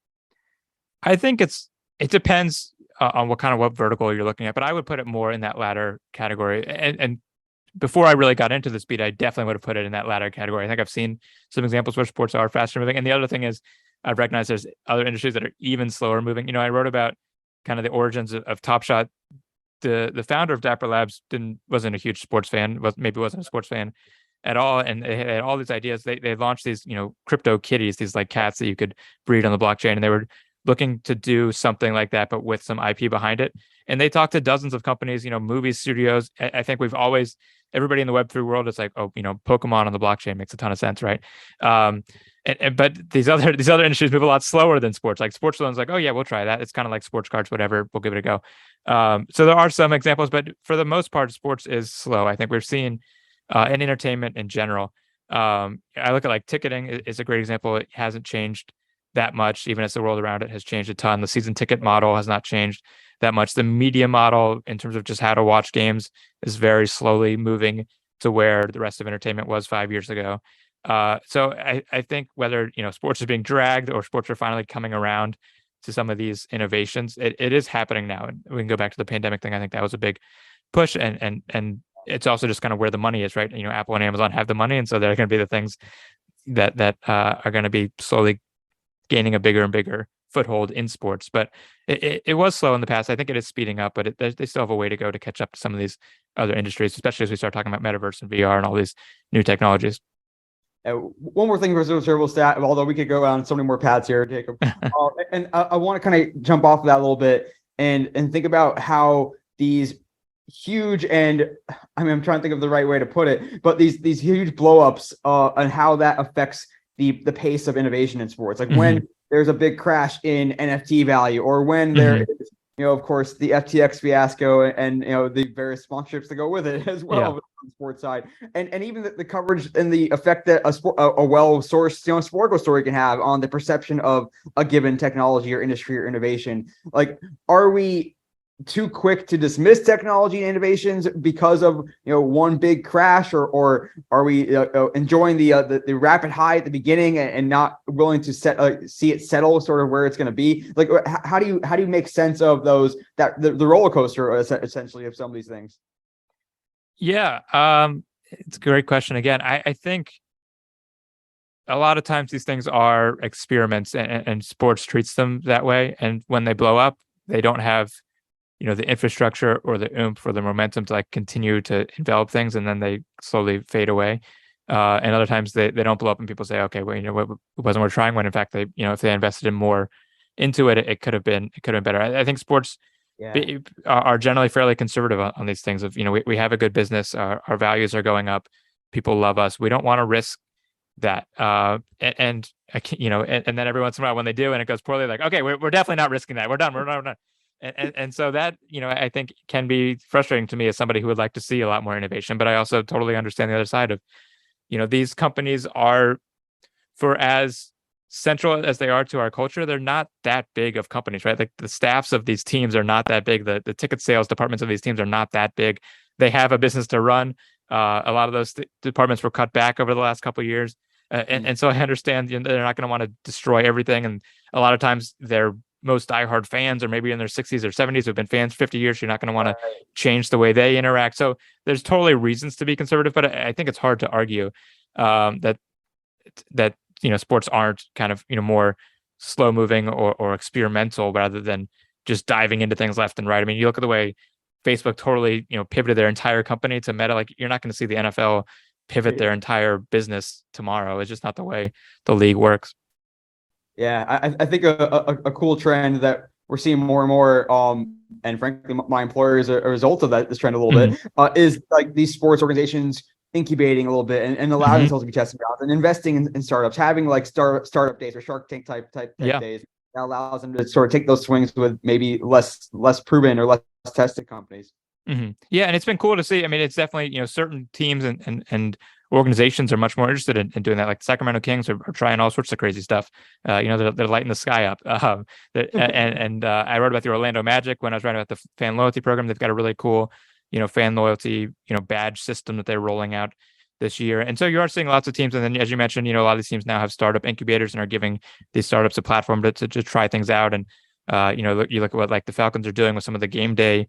I think it depends on what vertical you're looking at, but I would put it more in that latter category. And before I really got into the speed, I definitely would have put it in that latter category. I think I've seen some examples where sports are faster moving. And the other thing is, I've recognized there's other industries that are even slower moving. I wrote about kind of the origins of Top Shot. The founder of Dapper Labs wasn't a huge sports fan, wasn't a sports fan at all. And they had all these ideas. They launched these, crypto kitties, these like cats that you could breed on the blockchain. And they were looking to do something like that, but with some IP behind it. And they talked to dozens of companies, movie studios. I think everybody in the Web3 world is like, oh, Pokemon on the blockchain makes a ton of sense, right? But these other industries move a lot slower than sports. Like sports loans, like, oh yeah, we'll try that. It's kind of like sports cards, whatever. We'll give it a go. So there are some examples, but for the most part, sports is slow. I think we're seeing in entertainment in general. I look at like ticketing is a great example. It hasn't changed that much, even as the world around it has changed a ton. The season ticket model has not changed that much. The media model in terms of just how to watch games is very slowly moving to where the rest of entertainment was 5 years ago. So I think whether sports is being dragged or sports are finally coming around to some of these innovations, it is happening now. And we can go back to the pandemic thing. I think that was a big push, and it's also just kind of where the money is, right? Apple and Amazon have the money, and so they're going to be the things that are going to be slowly gaining a bigger and bigger foothold in sports. But it was slow in the past. I think it is speeding up, but they still have a way to go to catch up to some of these other industries, especially as we start talking about metaverse and VR and all these new technologies. One more thing for serval stat, although we could go on so many more paths here, Jacob. And I want to kind of jump off of that a little bit and think about how these huge, and I'm trying to think of the right way to put it, but these huge blowups and how that affects the pace of innovation in sports. Like when there's a big crash in NFT value, or when there is, of course, the FTX fiasco and the various sponsorships that go with it as well on the sports side, and even the coverage and the effect that a well-sourced sportical story can have on the perception of a given technology or industry or innovation. Like, are we too quick to dismiss technology and innovations because of one big crash, or are we enjoying the rapid high at the beginning and not willing to see it settle sort of where it's going to be? Like, how do you make sense of those, that the roller coaster essentially of some of these things? Yeah, it's a great question. Again, I think a lot of times these things are experiments, and sports treats them that way. And when they blow up, they don't have the infrastructure or the oomph or the momentum to like continue to envelop things, and then they slowly fade away. And other times they don't blow up and people say, okay, well, it wasn't worth trying, when in fact they, if they invested in more into it, it could have been better. I think sports Yeah. are generally fairly conservative on these things of, we have a good business, our values are going up, people love us. We don't want to risk that. And I can't, and then every once in a while when they do and it goes poorly, like, okay, we're definitely not risking that. We're done. We're not. And so that, I think can be frustrating to me as somebody who would like to see a lot more innovation, but I also totally understand the other side of, these companies are, for as central as they are to our culture, they're not that big of companies, right? Like the staffs of these teams are not that big. The ticket sales departments of these teams are not that big. They have a business to run. A lot of those departments were cut back over the last couple of years. And so I understand, they're not going to want to destroy everything. And a lot of times their most diehard fans are maybe in their 60s or 70s who've been fans 50 years. You're not going to want to change the way they interact. So there's totally reasons to be conservative, but I think it's hard to argue that sports aren't kind of, more slow moving or experimental rather than just diving into things left and right. I mean, you look at the way Facebook totally, pivoted their entire company to Meta. Like, you're not going to see the NFL pivot their entire business tomorrow. It's just not the way the league works. Yeah, I think a cool trend that we're seeing more and more, and frankly, my employer is a result of this trend a little bit, is like these sports organizations incubating a little bit and allowing themselves to be tested out and investing in startups, having like startup days or Shark Tank type days that allows them to sort of take those swings with maybe less proven or less tested companies. Yeah, and it's been cool to see. I mean, it's definitely, certain teams and organizations are much more interested in doing that. Like the Sacramento Kings are trying all sorts of crazy stuff. They're lighting the sky up. And I wrote about the Orlando Magic when I was writing about the fan loyalty program. They've got a really cool, fan loyalty, badge system that they're rolling out this year. And so you are seeing lots of teams. And then, as you mentioned, a lot of these teams now have startup incubators and are giving these startups a platform to try things out. And, you look at what like the Falcons are doing with some of the game day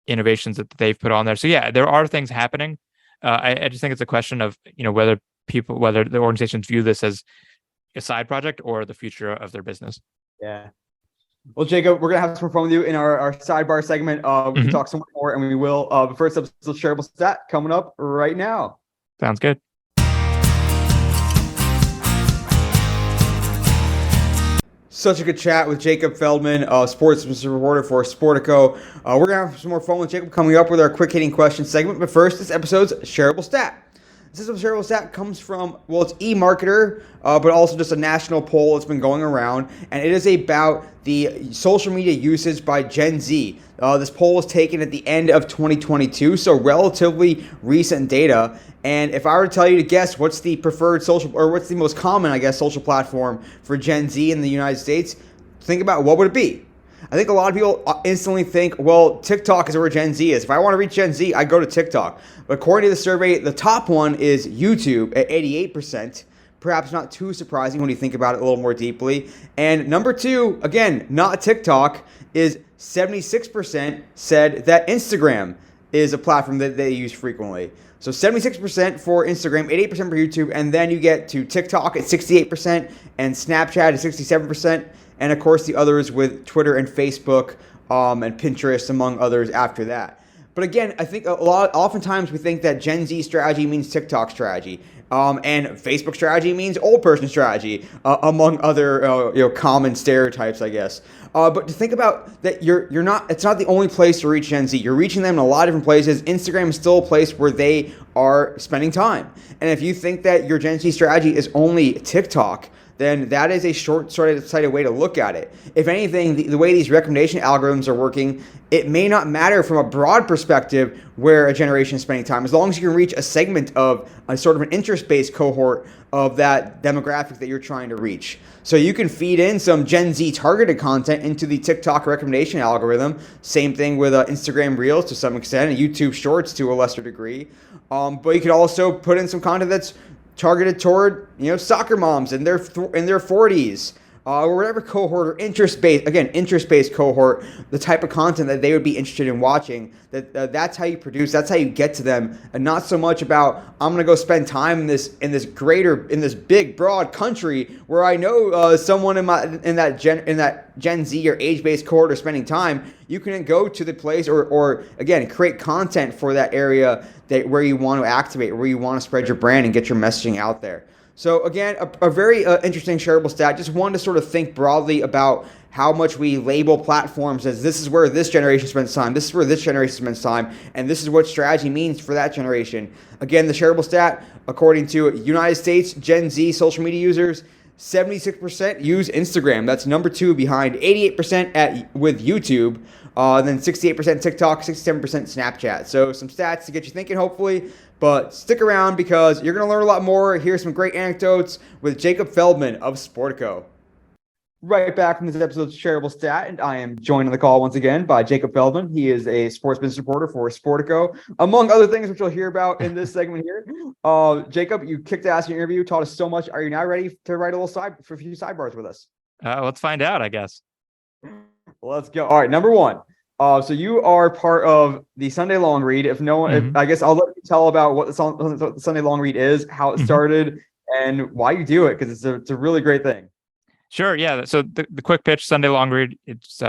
innovations that they've put on there. So yeah, there are things happening. I just think it's a question of, whether the organizations view this as a side project or the future of their business. Yeah. Well, Jacob, we're going to have some fun with you in our sidebar segment. We can talk so much more, and we will. But first up, the shareable stat coming up right now. Sounds good. Such a good chat with Jacob Feldman, sports reporter for Sportico. We're going to have some more fun with Jacob coming up with our quick hitting question segment. But first, this episode's shareable stat. This shareable stat comes from, it's eMarketer, but also just a national poll that's been going around. And it is about the social media usage by Gen Z. This poll was taken at the end of 2022, so relatively recent data. And if I were to tell you to guess what's the preferred social, or what's the most common, social platform for Gen Z in the United States, think about what would it be. I think a lot of people instantly think, well, TikTok is where Gen Z is. If I want to reach Gen Z, I go to TikTok. But according to the survey, the top one is YouTube at 88%. Perhaps not too surprising when you think about it a little more deeply. And number two, again, not TikTok, is 76% said that Instagram is a platform that they use frequently. So 76% for Instagram, 88% for YouTube, and then you get to TikTok at 68% and Snapchat at 67%, and of course the others with Twitter and Facebook and Pinterest, among others after that. But again, I think oftentimes we think that Gen Z strategy means TikTok strategy, and Facebook strategy means old person strategy, among other common stereotypes, I guess. But to think about that, it's not the only place to reach Gen Z. You're reaching them in a lot of different places. Instagram is still a place where they are spending time. And if you think that your Gen Z strategy is only TikTok, then that is a short-sighted way to look at it. If anything, the way these recommendation algorithms are working, it may not matter from a broad perspective where a generation is spending time, as long as you can reach a segment of a sort of an interest-based cohort of that demographic that you're trying to reach. So you can feed in some Gen Z targeted content into the TikTok recommendation algorithm. Same thing with Instagram Reels to some extent, and YouTube Shorts to a lesser degree. But you could also put in some content that's targeted toward soccer moms in their 40s, or whatever cohort or interest-based cohort, the type of content that they would be interested in watching. That's how you produce. That's how you get to them, and not so much about I'm gonna go spend time in this big broad country where I know someone in that Gen Z or age-based cohort are spending time. You can go to the place or again create content for that area where you want to activate, where you want to spread your brand and get your messaging out there. So again, a very interesting shareable stat. Just wanted to sort of think broadly about how much we label platforms as this is where this generation spends time, this is where this generation spends time, and this is what strategy means for that generation. Again, the shareable stat, according to United States Gen Z social media users, 76% use Instagram. That's number 2 behind 88% with YouTube. Then 68% TikTok, 67% Snapchat. So some stats to get you thinking, hopefully. But stick around because you're going to learn a lot more. Here's some great anecdotes with Jacob Feldman of Sportico. Right back from this episode of Shareable Stat, and I am joined on the call once again by Jacob Feldman. He is a sports business reporter for Sportico, among other things which you'll hear about in this segment here. Jacob, you kicked ass in your interview, taught us so much. Are you now ready to write a few sidebars with us? Let's find out, I guess. Let's go. All right, number 1. So you are part of the Sunday Long Read. If no one, I guess I'll let you tell about what the Sunday Long Read is, how it started, and why you do it, because it's a really great thing. Sure. Yeah. So the quick pitch, Sunday Long Read. It's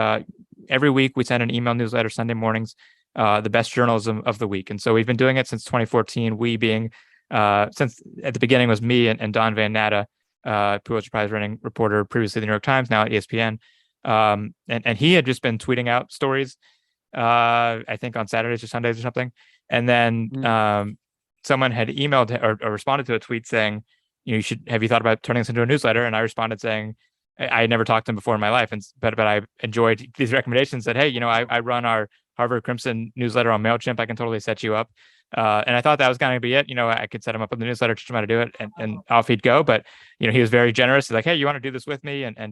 every week we send an email newsletter Sunday mornings, the best journalism of the week, and so we've been doing it since 2014. We being since at the beginning was me and Don Van Natta, Pulitzer Prize winning reporter, previously the New York Times, now at ESPN. And he had just been tweeting out stories, I think on Saturdays or Sundays or something. And then someone had emailed or responded to a tweet saying, have you thought about turning this into a newsletter? And I responded saying, I had never talked to him before in my life, but I enjoyed these recommendations. That hey, I run our Harvard Crimson newsletter on MailChimp. I can totally set you up. And I thought that was going to be it. I could set him up with the newsletter, teach him how to do it, and off he'd go. But he was very generous. He's like, hey, you want to do this with me? So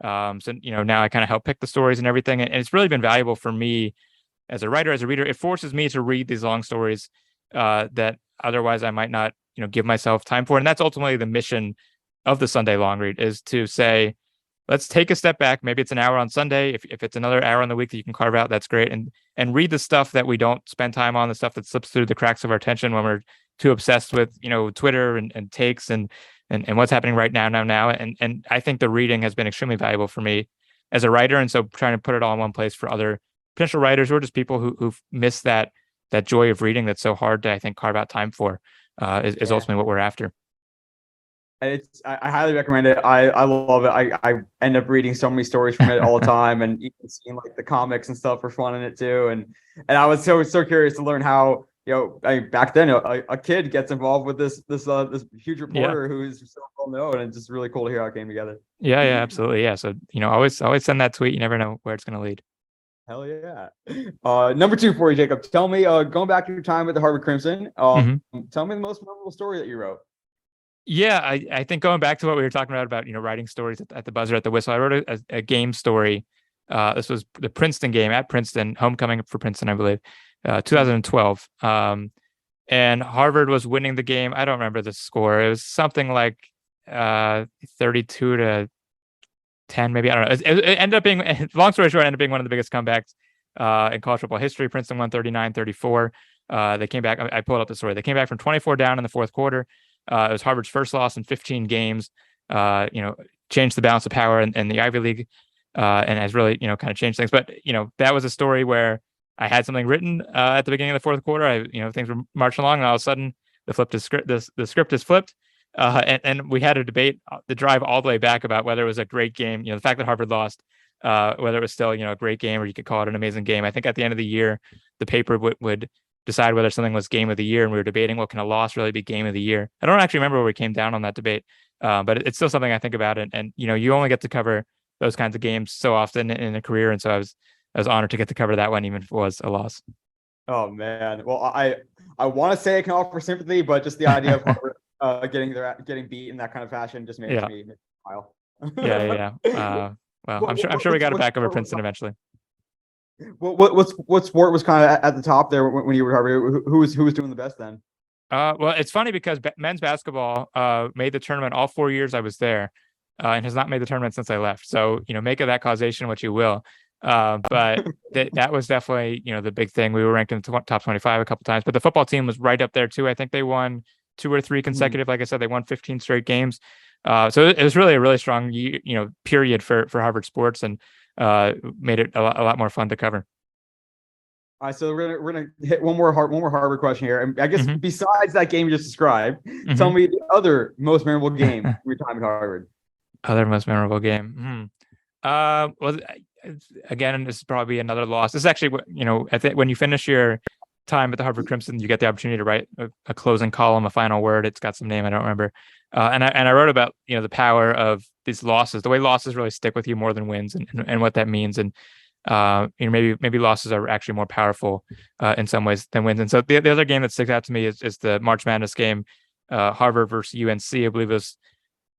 now I kind of help pick the stories and everything, and it's really been valuable for me as a writer, as a reader. It forces me to read these long stories that otherwise I might not give myself time for. And that's ultimately the mission of the Sunday Long Read, is to say, let's take a step back. Maybe it's an hour on Sunday. If it's another hour in the week that you can carve out, that's great. And read the stuff that we don't spend time on, the stuff that slips through the cracks of our attention when we're too obsessed with Twitter and takes and what's happening right now. And I think the reading has been extremely valuable for me as a writer. And so trying to put it all in one place for other potential writers or just people who've missed that joy of reading that's so hard to, I think, carve out time for is ultimately what we're after. I highly recommend it. I love it. I end up reading so many stories from it all the time, and even seeing like the comics and stuff for fun in it too. And I was so curious to learn how back then a kid gets involved with this huge reporter who's so well known, and it's just really cool to hear how it came together. Yeah, absolutely. Yeah. So always send that tweet. You never know where it's going to lead. Hell yeah. Number 2 for you, Jacob. Tell me, going back to your time at the Harvard Crimson, tell me the most memorable story that you wrote. Yeah, I think going back to what we were talking about writing stories at the buzzer, at the whistle, I wrote a game story. This was the Princeton game at Princeton, homecoming for Princeton, I believe, 2012. And Harvard was winning the game. I don't remember the score. It was something like 32-10, maybe. I don't know. It ended up being, long story short, it ended up being one of the biggest comebacks in college football history. Princeton won 39-34. They came back. I pulled up the story. They came back from 24 down in the fourth quarter. It was Harvard's first loss in 15 games, changed the balance of power in the Ivy League, and has really, kind of changed things. But, that was a story where I had something written at the beginning of the fourth quarter. Things were marching along, and all of a sudden the script is flipped. And we had a debate, the drive all the way back, about whether it was a great game. The fact that Harvard lost, whether it was still, a great game, or you could call it an amazing game. I think at the end of the year, the paper would decide whether something was game of the year, and we were debating, well, can a loss really be game of the year? I don't actually remember where we came down on that debate, but it's still something I think about. And you only get to cover those kinds of games so often in a career, and so I was honored to get to cover that one, even if it was a loss. Oh man, well, I want to say I can offer sympathy, but just the idea of Harvard getting beat in that kind of fashion just makes me smile. Yeah. Well, I'm sure we got it back over Princeton eventually. What sport was kind of at the top there when you were Harvard? Who was doing the best then? Well, it's funny because men's basketball made the tournament all 4 years I was there. and has not made the tournament since I left. So, make of that causation what you will. But that was definitely, the big thing. We were ranked in the top 25 a couple times, but the football team was right up there too. I think they won 2 or 3 consecutive. Like I said, they won 15 straight games. So it was really a really strong, period for Harvard sports, and made it a lot more fun to cover. All right, so we're gonna hit one more Harvard question here, and I guess besides that game you just described, tell me the other most memorable game from your time at Harvard. Other most memorable game. Well, again, this is probably another loss. This is actually, when you finish your time at the Harvard Crimson, you get the opportunity to write a closing column, a final word. It's got some name I don't remember, and I wrote about the power of these losses, the way losses really stick with you more than wins, and what that means, and maybe losses are actually more powerful in some ways than wins. And so the other game that sticks out to me is the March Madness game, Harvard versus UNC. I believe it was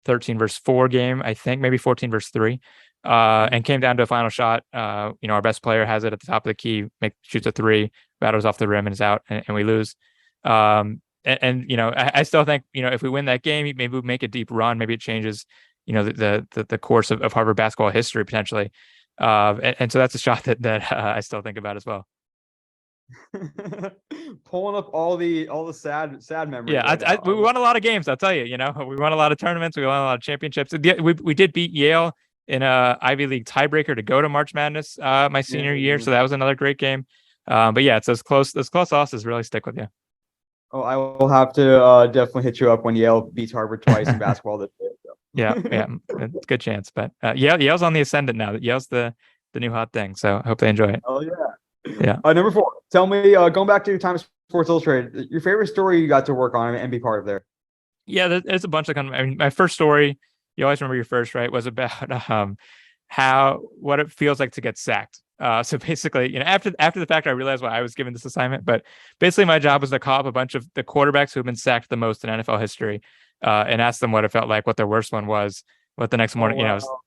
13 versus 4 game, I think, maybe 14 versus 3, and came down to a final shot. Our best player has it at the top of the key, shoots a 3, batters off the rim, and is out, and we lose. I still think, if we win that game, maybe we make a deep run. Maybe it changes, the course of Harvard basketball history potentially. And so that's a shot that I still think about as well. Pulling up all the sad memories. Yeah, we won a lot of games. I'll tell you. We won a lot of tournaments. We won a lot of championships. We did beat Yale in a Ivy League tiebreaker to go to March Madness my senior year. So that was another great game. But yeah, it's those close losses really stick with you. Oh, I will have to definitely hit you up when Yale beats Harvard twice in basketball this year. So. Yeah, it's a good chance. But Yale's on the ascendant now. Yale's the new hot thing. So I hope they enjoy it. Oh yeah. Yeah. Number 4. Tell me, going back to your time at Sports Illustrated, your favorite story you got to work on and be part of there. Yeah, there's a bunch of my first story. You always remember your first, right? Was about what it feels like to get sacked. So basically, after the fact, I realized why I was given this assignment. But basically, my job was to call up a bunch of the quarterbacks who have been sacked the most in NFL history, and ask them what it felt like, what their worst one was, what the next morning,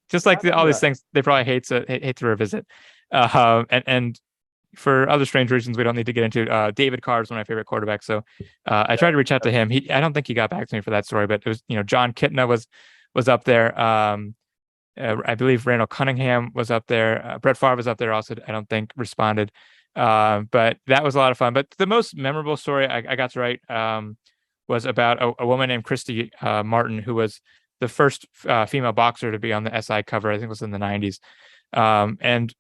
just like all these things they probably hate to revisit. And for other strange reasons we don't need to get into, David Carr is one of my favorite quarterbacks. So I tried to reach out to him. I don't think he got back to me for that story, but it was, John Kitna was up there. I believe Randall Cunningham was up there. Brett Favre was up there also. I don't think responded. But that was a lot of fun. But the most memorable story I got to write was about a woman named Christy Martin, who was the first female boxer to be on the SI cover. I think it was in the 90s. And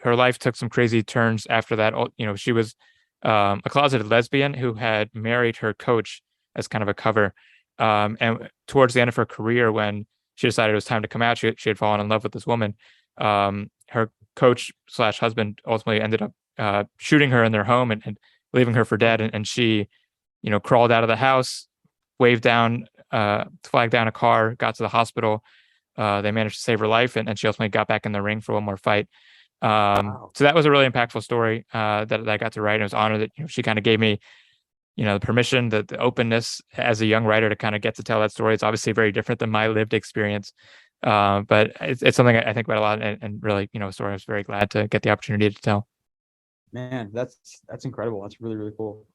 her life took some crazy turns after that. She was a closeted lesbian who had married her coach as kind of a cover. And towards the end of her career, when she decided it was time to come out, she had fallen in love with this woman. Her coach/husband ultimately ended up shooting her in their home and leaving her for dead. And she, crawled out of the house, flagged down a car, got to the hospital. They managed to save her life, and she ultimately got back in the ring for one more fight. Wow. So that was a really impactful story that I got to write. And I was honored that she kind of gave me, the permission, the openness as a young writer to kind of get to tell that story. It's obviously very different than my lived experience, but it's something I think about a lot, and really, a story I was very glad to get the opportunity to tell. Man, that's incredible. That's really, really cool.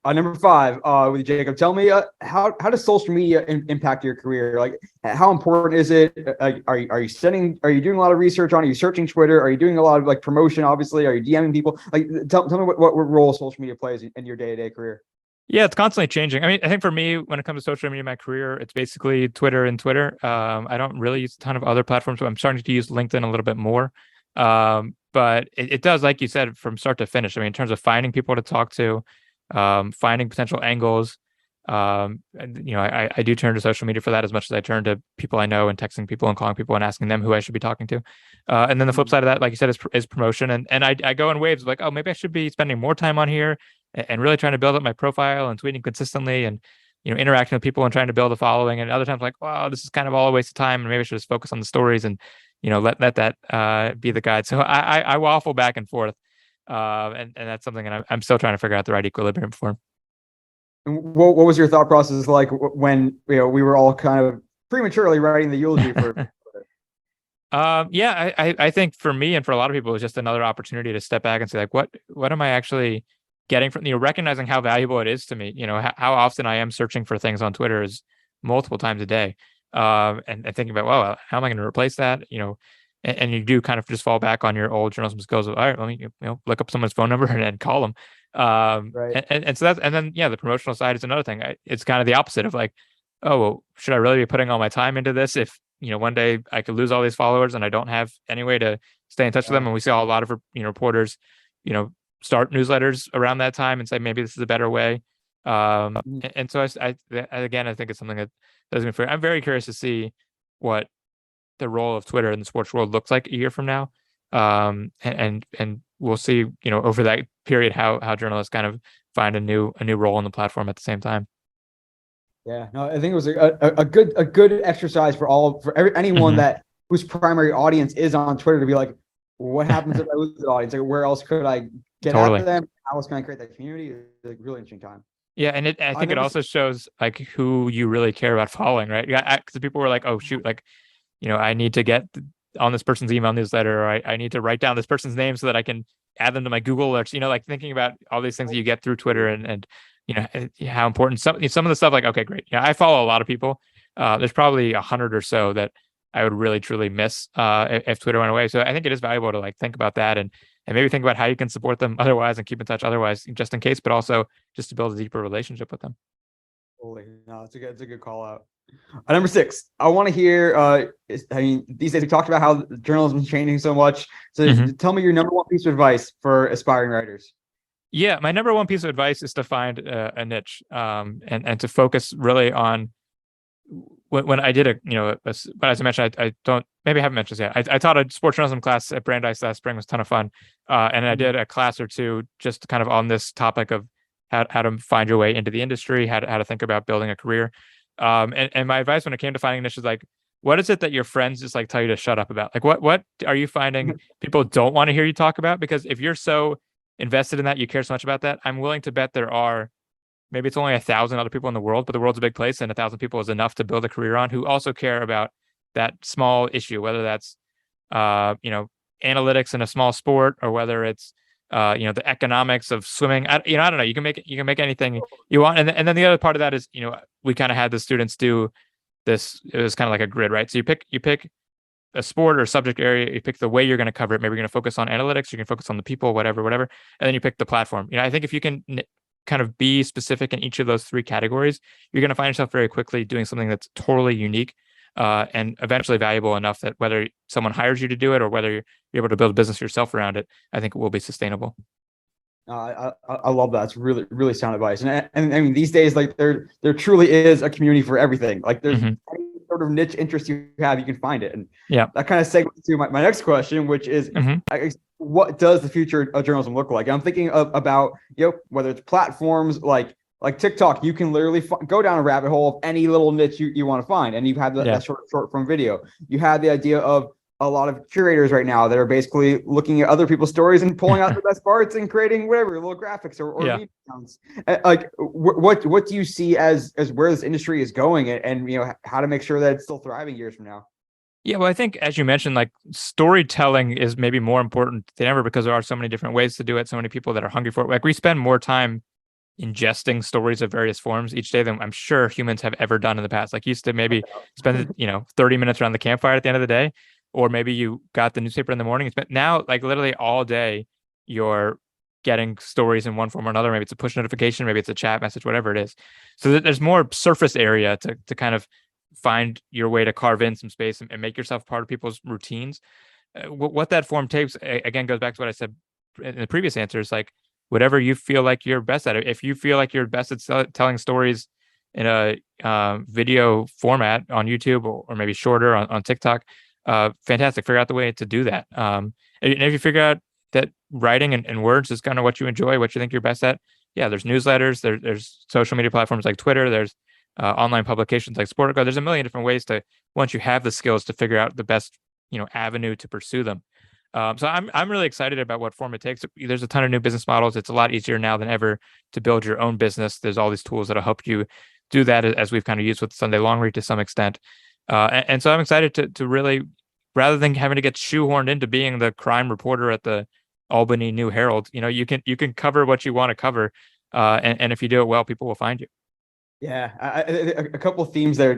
Number 5, with Jacob, tell me, how does social media impact your career? Like, how important is it? Are you doing a lot of research on it? Are you searching Twitter? Are you doing a lot of promotion? Obviously, are you DMing people? Like, tell me what role social media plays in your day-to-day career. Yeah, it's constantly changing. I think for me, when it comes to social media in my career, it's basically Twitter and Twitter. I don't really use a ton of other platforms, but I'm starting to use LinkedIn a little bit more. But it does, like you said, from start to finish. In terms of finding people to talk to, finding potential angles. I do turn to social media for that as much as I turn to people I know, and texting people and calling people and asking them who I should be talking to. And then the flip side of that, like you said, is promotion. And I go in waves like, oh, maybe I should be spending more time on here and really trying to build up my profile and tweeting consistently and, interacting with people and trying to build a following. And other times like, wow, this is kind of all a waste of time, and maybe I should just focus on the stories and, let that be the guide. So I waffle back and forth. And that's something that I'm still trying to figure out the right equilibrium for. What was your thought process like when we were all kind of prematurely writing the eulogy for? I think for me and for a lot of people, it was just another opportunity to step back and say, like, what am I actually getting from, recognizing how valuable it is to me. How often I am searching for things on Twitter is multiple times a day. and thinking about, well, how am I going to replace that? And you do kind of just fall back on your old journalism skills of, all right, let me look up someone's phone number and call them. Right. And so and then the promotional side is another thing. It's kind of the opposite of like, oh, well, should I really be putting all my time into this if one day I could lose all these followers and I don't have any way to stay in touch with them? And we see a lot of reporters start newsletters around that time and say maybe this is a better way. And so again, I think it's something that doesn't fair. I'm very curious to see what the role of Twitter in the sports world looks like a year from now. And we'll see, over that period, how journalists kind of find a new role in the platform at the same time. Yeah, no, I think it was a good exercise for anyone that whose primary audience is on Twitter to be like, what happens if I lose the audience? Like, where else could I get after them? How else can I create that community? It's like really interesting time. Yeah, and I think it also shows like who you really care about following, right? Yeah, because people were like, oh shoot, like I need to get on this person's email newsletter, or I need to write down this person's name so that I can add them to my Google alerts. Like thinking about all these things that you get through Twitter and how important some of the stuff. Like, okay, great. I follow a lot of people. There's probably 100 or so that I would really truly miss if Twitter went away. So I think it is valuable to like think about that and maybe think about how you can support them otherwise and keep in touch otherwise, just in case, but also just to build a deeper relationship with them. Totally. No, it's a good call out. Number 6, I want to hear. These days we talked about how journalism is changing so much. So tell me your number one piece of advice for aspiring writers. Yeah, my number one piece of advice is to find a niche, and to focus really on. When I did but as I mentioned, I don't, maybe I haven't mentioned this yet. I taught a sports journalism class at Brandeis last spring. It was a ton of fun. And I did a class or two just kind of on this topic of how to find your way into the industry, how to think about building a career. And my advice when it came to finding niche is like, what is it that your friends just like tell you to shut up about? Like, what are you finding people don't want to hear you talk about? Because if you're so invested in that, you care so much about that, I'm willing to bet there are, maybe it's only 1,000 other people in the world, but the world's a big place, and 1,000 people is enough to build a career on who also care about that small issue, whether that's, analytics in a small sport, or whether it's, the economics of swimming. I don't know. You can make anything you want. And then the other part of that is, we kind of had the students do this. It was kind of like a grid, right? So you pick a sport or subject area, you pick the way you're going to cover it. Maybe you're going to focus on analytics, you can focus on the people, whatever. And then you pick the platform. I think if you can kind of be specific in each of those 3 categories, you're going to find yourself very quickly doing something that's totally unique, and eventually valuable enough that whether someone hires you to do it or whether you're able to build a business yourself around it, I think it will be sustainable. I love that. It's really, really sound advice. And I mean, these days, like there truly is a community for everything. Like there's any sort of niche interest you have, you can find it. And that kind of segues to my next question, which is, what does the future of journalism look like? I'm thinking about, whether it's platforms like TikTok, you can literally go down a rabbit hole of any little niche you want to find. And you have that short form video. You have the idea of a lot of curators right now that are basically looking at other people's stories and pulling out the best parts and creating whatever little graphics or video sounds. Like what do you see as where this industry is going, and how to make sure that it's still thriving years from now? Yeah, well, I think as you mentioned, like storytelling is maybe more important than ever because there are so many different ways to do it. So many people that are hungry for it. Like we spend more time ingesting stories of various forms each day than I'm sure humans have ever done in the past. Like you used to maybe spend 30 minutes around the campfire at the end of the day, or maybe you got the newspaper in the morning. But now, like literally all day, you're getting stories in one form or another. Maybe it's a push notification, maybe it's a chat message, whatever it is. So there's more surface area to kind of find your way to carve in some space and make yourself part of people's routines. What that form takes, again, goes back to what I said in the previous answer, is like whatever you feel like you're best at. If you feel like you're best at telling stories in a video format on YouTube or maybe shorter on TikTok, fantastic. Figure out the way to do that. And if you figure out that writing and words is kind of what you enjoy, what you think you're best at, there's newsletters, there's social media platforms like Twitter, there's online publications like Sportico. There's a million different ways to, once you have the skills, to figure out the best avenue to pursue them. So I'm really excited about what form it takes. There's a ton of new business models. It's a lot easier now than ever to build your own business. There's all these tools that'll help you do that, as we've kind of used with Sunday Long Read to some extent. And so I'm excited to really, rather than having to get shoehorned into being the crime reporter at the Albany New Herald, you can cover what you want to cover, and if you do it well, people will find you. Yeah, a couple of themes there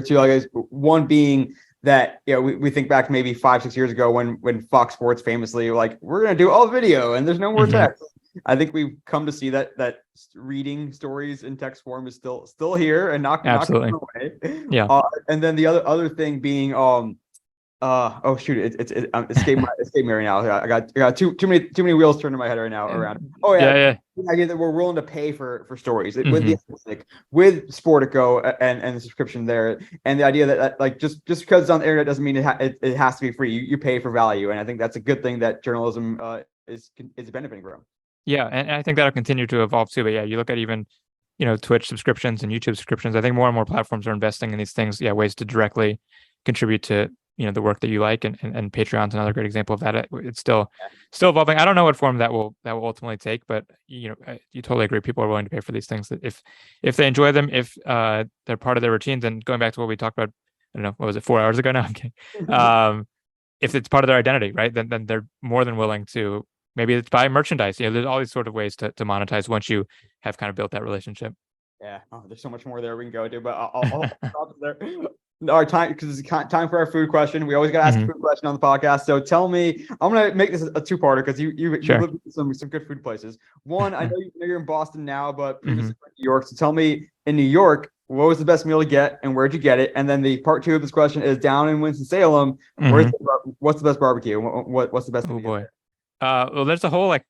too. Like, one being that we think back maybe 5-6 years ago when Fox Sports famously were like, we're gonna do all video and there's no more Mm-hmm. text. I think we've come to see that reading stories in text form is still here and not Absolutely. going away. Yeah. And then the other thing being oh shoot, escaped me right now. I got too many wheels turning in my head right now around. Oh yeah, Yeah. Yeah. the idea that we're willing to pay for stories with Mm-hmm. the Athletic, with Sportico and the subscription there, and the idea that like just because it's on the internet doesn't mean it has to be free. You pay for value, and I think that's a good thing that journalism is benefiting from. Yeah, and I think that'll continue to evolve too. But yeah, you look at even Twitch subscriptions and YouTube subscriptions. I think more and more platforms are investing in these things. Yeah, ways to directly contribute to the work that you like, and Patreon's another great example of that. It's still evolving. I don't know what form that will ultimately take, but you totally agree. People are willing to pay for these things that if they enjoy them, if they're part of their routines. And going back to what we talked about, I don't know, what was it, 4 hours ago now? I'm kidding. If it's part of their identity, right, then they're more than willing to. Maybe it's buy merchandise. There's all these sort of ways to monetize once you have kind of built that relationship. Yeah, there's so much more there we can go to, but I'll stop there. Our time, because it's time for our food question. We always got to ask a food question on the podcast. So tell me, I'm gonna make this a two-parter because you live in some good food places. One, I know you're in Boston now, but previously in New York. So tell me, in New York, what was the best meal to get, and where'd you get it? And then the part two of this question is down in Winston-Salem. What's the best barbecue? What's the best? Oh boy. Well, there's a whole like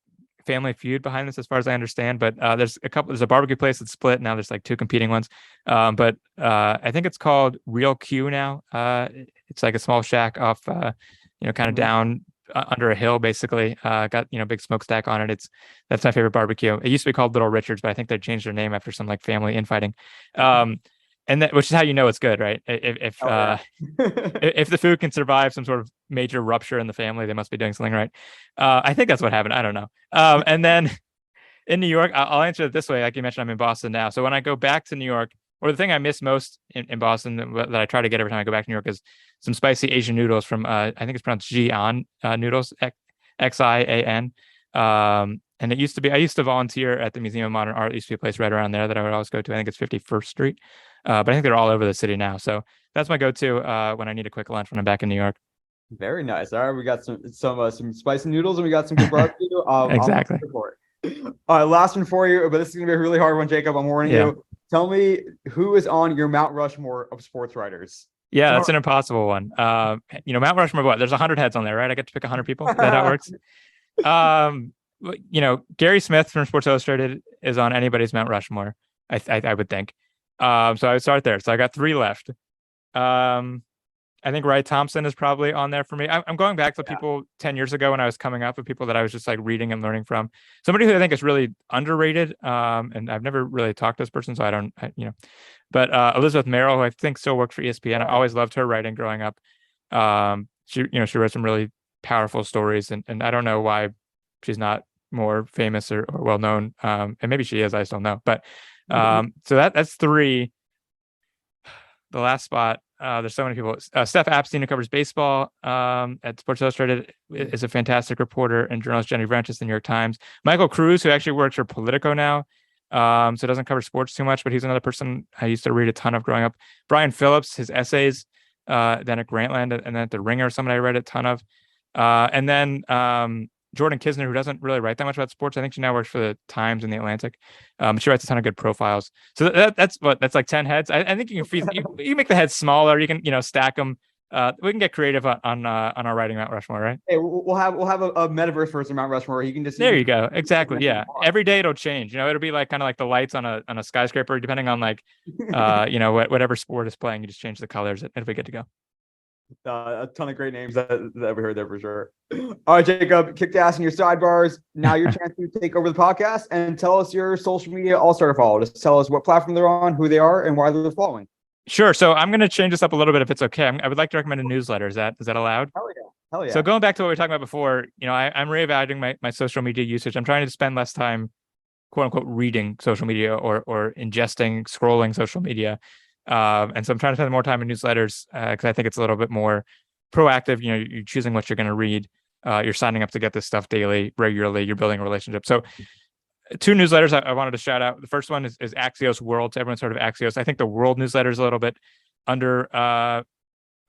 family feud behind this, as far as I understand. But there's a barbecue place that's split now. There's like two competing ones. But I think it's called Real Q now. It's like a small shack off, kind of down under a hill, basically. Got big smokestack on it. That's my favorite barbecue. It used to be called Little Richard's, but I think they changed their name after some like family infighting. And which is how you know it's good, right? If the food can survive some sort of major rupture in the family, they must be doing something right. I think that's what happened. I don't know. And then in New York, I'll answer it this way. Like you mentioned, I'm in Boston now. So when I go back to New York, or the thing I miss most in Boston that I try to get every time I go back to New York is some spicy Asian noodles from I think it's pronounced Xi'an noodles, Xian. And I used to volunteer at the Museum of Modern Art. It used to be a place right around there that I would always go to. I think it's 51st Street. But I think they're all over the city now. So that's my go-to when I need a quick lunch when I'm back in New York. Very nice. All right, we got some spicy noodles and we got some good barbecue. Exactly. All right, last one for you, but this is gonna be a really hard one, Jacob. I'm warning you. Tell me who is on your Mount Rushmore of sports writers. Yeah, that's an impossible one. Mount Rushmore. What? There's 100 heads on there, right? I get to pick 100 people. Is that how it works? Gary Smith from Sports Illustrated is on anybody's Mount Rushmore. I would think. So I would start there. So I got 3 left. I think Wright Thompson is probably on there for me. I'm going back to people 10 years ago when I was coming up with people that I was just like reading and learning from. Somebody who I think is really underrated. And I've never really talked to this person, so I don't. But Elizabeth Merrill, who I think still works for ESPN. I always loved her writing growing up. She wrote some really powerful stories, and I don't know why she's not more famous or well known. And maybe she is. I just don't know. But so that's 3. The last spot, there's so many people. Steph Apstein, who covers baseball at Sports Illustrated, is a fantastic reporter and journalist. Jenny Vranches, the New York Times. Michael Cruz, who actually works for Politico now, so doesn't cover sports too much, but he's another person I used to read a ton of growing up. Brian Phillips, his essays, then at Grantland, and then at The Ringer, someone I read a ton of. And then Jordan Kisner, who doesn't really write that much about sports. I think she now works for the Times and the Atlantic. She writes a ton of good profiles. So that's like 10 heads. I think you can make the heads smaller. You can stack them. We can get creative on our writing Mount Rushmore, right? Hey, we'll have a metaverse version of Mount Rushmore. You can just there you go. Exactly. Yeah. Every day it'll change. It'll be like kind of like the lights on a skyscraper, depending on like whatever sport is playing. You just change the colors. It'll be good to go. A ton of great names that we heard there for sure. All right, Jacob, kick the ass in your sidebars. Now your chance to take over the podcast and tell us your social media all-star follow. Just tell us what platform they're on, who they are, and why they're following. Sure. So I'm going to change this up a little bit if it's okay. I would like to recommend a newsletter. Is that allowed? Hell yeah. So going back to what we were talking about before, I'm reevaluating my social media usage. I'm trying to spend less time, quote unquote, reading social media or ingesting, scrolling social media. And so I'm trying to spend more time in newsletters because I think it's a little bit more proactive. You're choosing what you're going to read. You're signing up to get this stuff daily, regularly. You're building a relationship. So two newsletters I wanted to shout out. The first one is Axios World. So everyone's heard of Axios. I think the World newsletter is a little bit under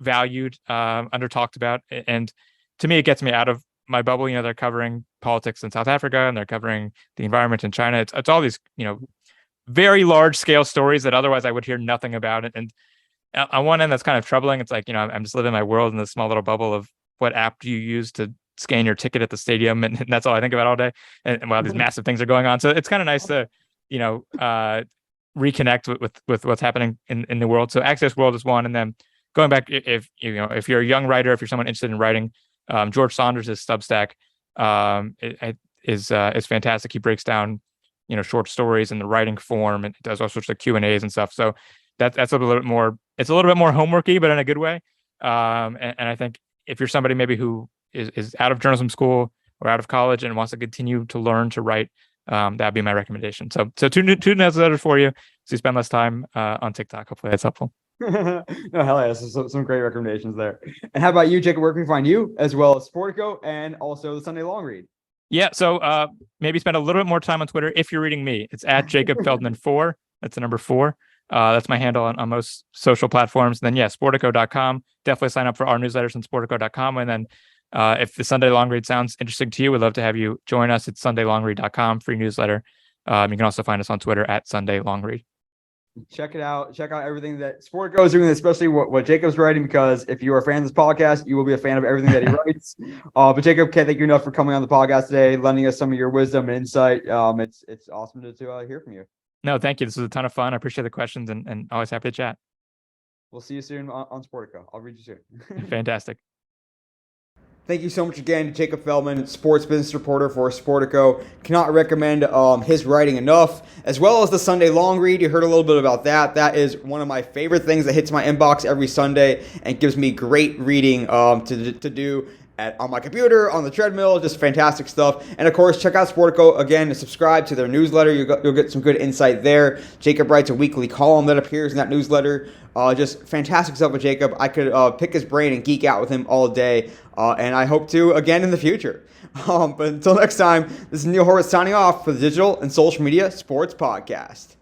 valued, under talked about, and to me, it gets me out of my bubble. They're covering politics in South Africa, and they're covering the environment in China. It's all these very large scale stories that otherwise I would hear nothing about it. And on one end, that's kind of troubling. It's like, I'm just living my world in this small little bubble of what app do you use to scan your ticket at the stadium, and that's all I think about all day. And while these massive things are going on, so it's kind of nice to reconnect with what's happening in the world. So Access World is one, and then going back, if you're a young writer, if you're someone interested in writing, George Saunders' Substack is fantastic. He breaks down short stories in the writing form, and does all sorts of Q&As and stuff. So that's a little bit more. It's a little bit more homeworky, but in a good way. And I think if you're somebody maybe who is out of journalism school or out of college and wants to continue to learn to write, that'd be my recommendation. So two newsletters for you, so you spend less time on TikTok. Hopefully that's helpful. No, hell yeah, some great recommendations there. And how about you, Jacob? Where can we find you, as well as Sportico and also the Sunday Long Read? Yeah, so maybe spend a little bit more time on Twitter if you're reading me. It's at Jacob Feldman 4. That's the number 4. That's my handle on most social platforms. And then Sportico.com. Definitely sign up for our newsletters on Sportico.com. And then if the Sunday Long Read sounds interesting to you, we'd love to have you join us at SundayLongRead.com, free newsletter. You can also find us on Twitter at Sunday Long Read. Check it out. Check out everything that Sportico is doing, especially what Jacob's writing, because if you are a fan of this podcast, you will be a fan of everything that he writes. But Jacob, can't thank you enough for coming on the podcast today, lending us some of your wisdom and insight. It's awesome to hear from you. No, thank you. This was a ton of fun. I appreciate the questions and always happy to chat. We'll see you soon on Sportico. I'll read you soon. Fantastic. Thank you so much again to Jacob Feldman, sports business reporter for Sportico. Cannot recommend his writing enough, as well as the Sunday Long Read. You heard a little bit about that. That is one of my favorite things that hits my inbox every Sunday and gives me great reading to do on my computer, on the treadmill, just fantastic stuff. And of course, check out Sportico again and subscribe to their newsletter. You'll get some good insight there. Jacob writes a weekly column that appears in that newsletter. Just fantastic stuff with Jacob. I could pick his brain and geek out with him all day, and I hope to again in the future. But until next time, this is Neil Horowitz signing off for the Digital and Social Media Sports Podcast.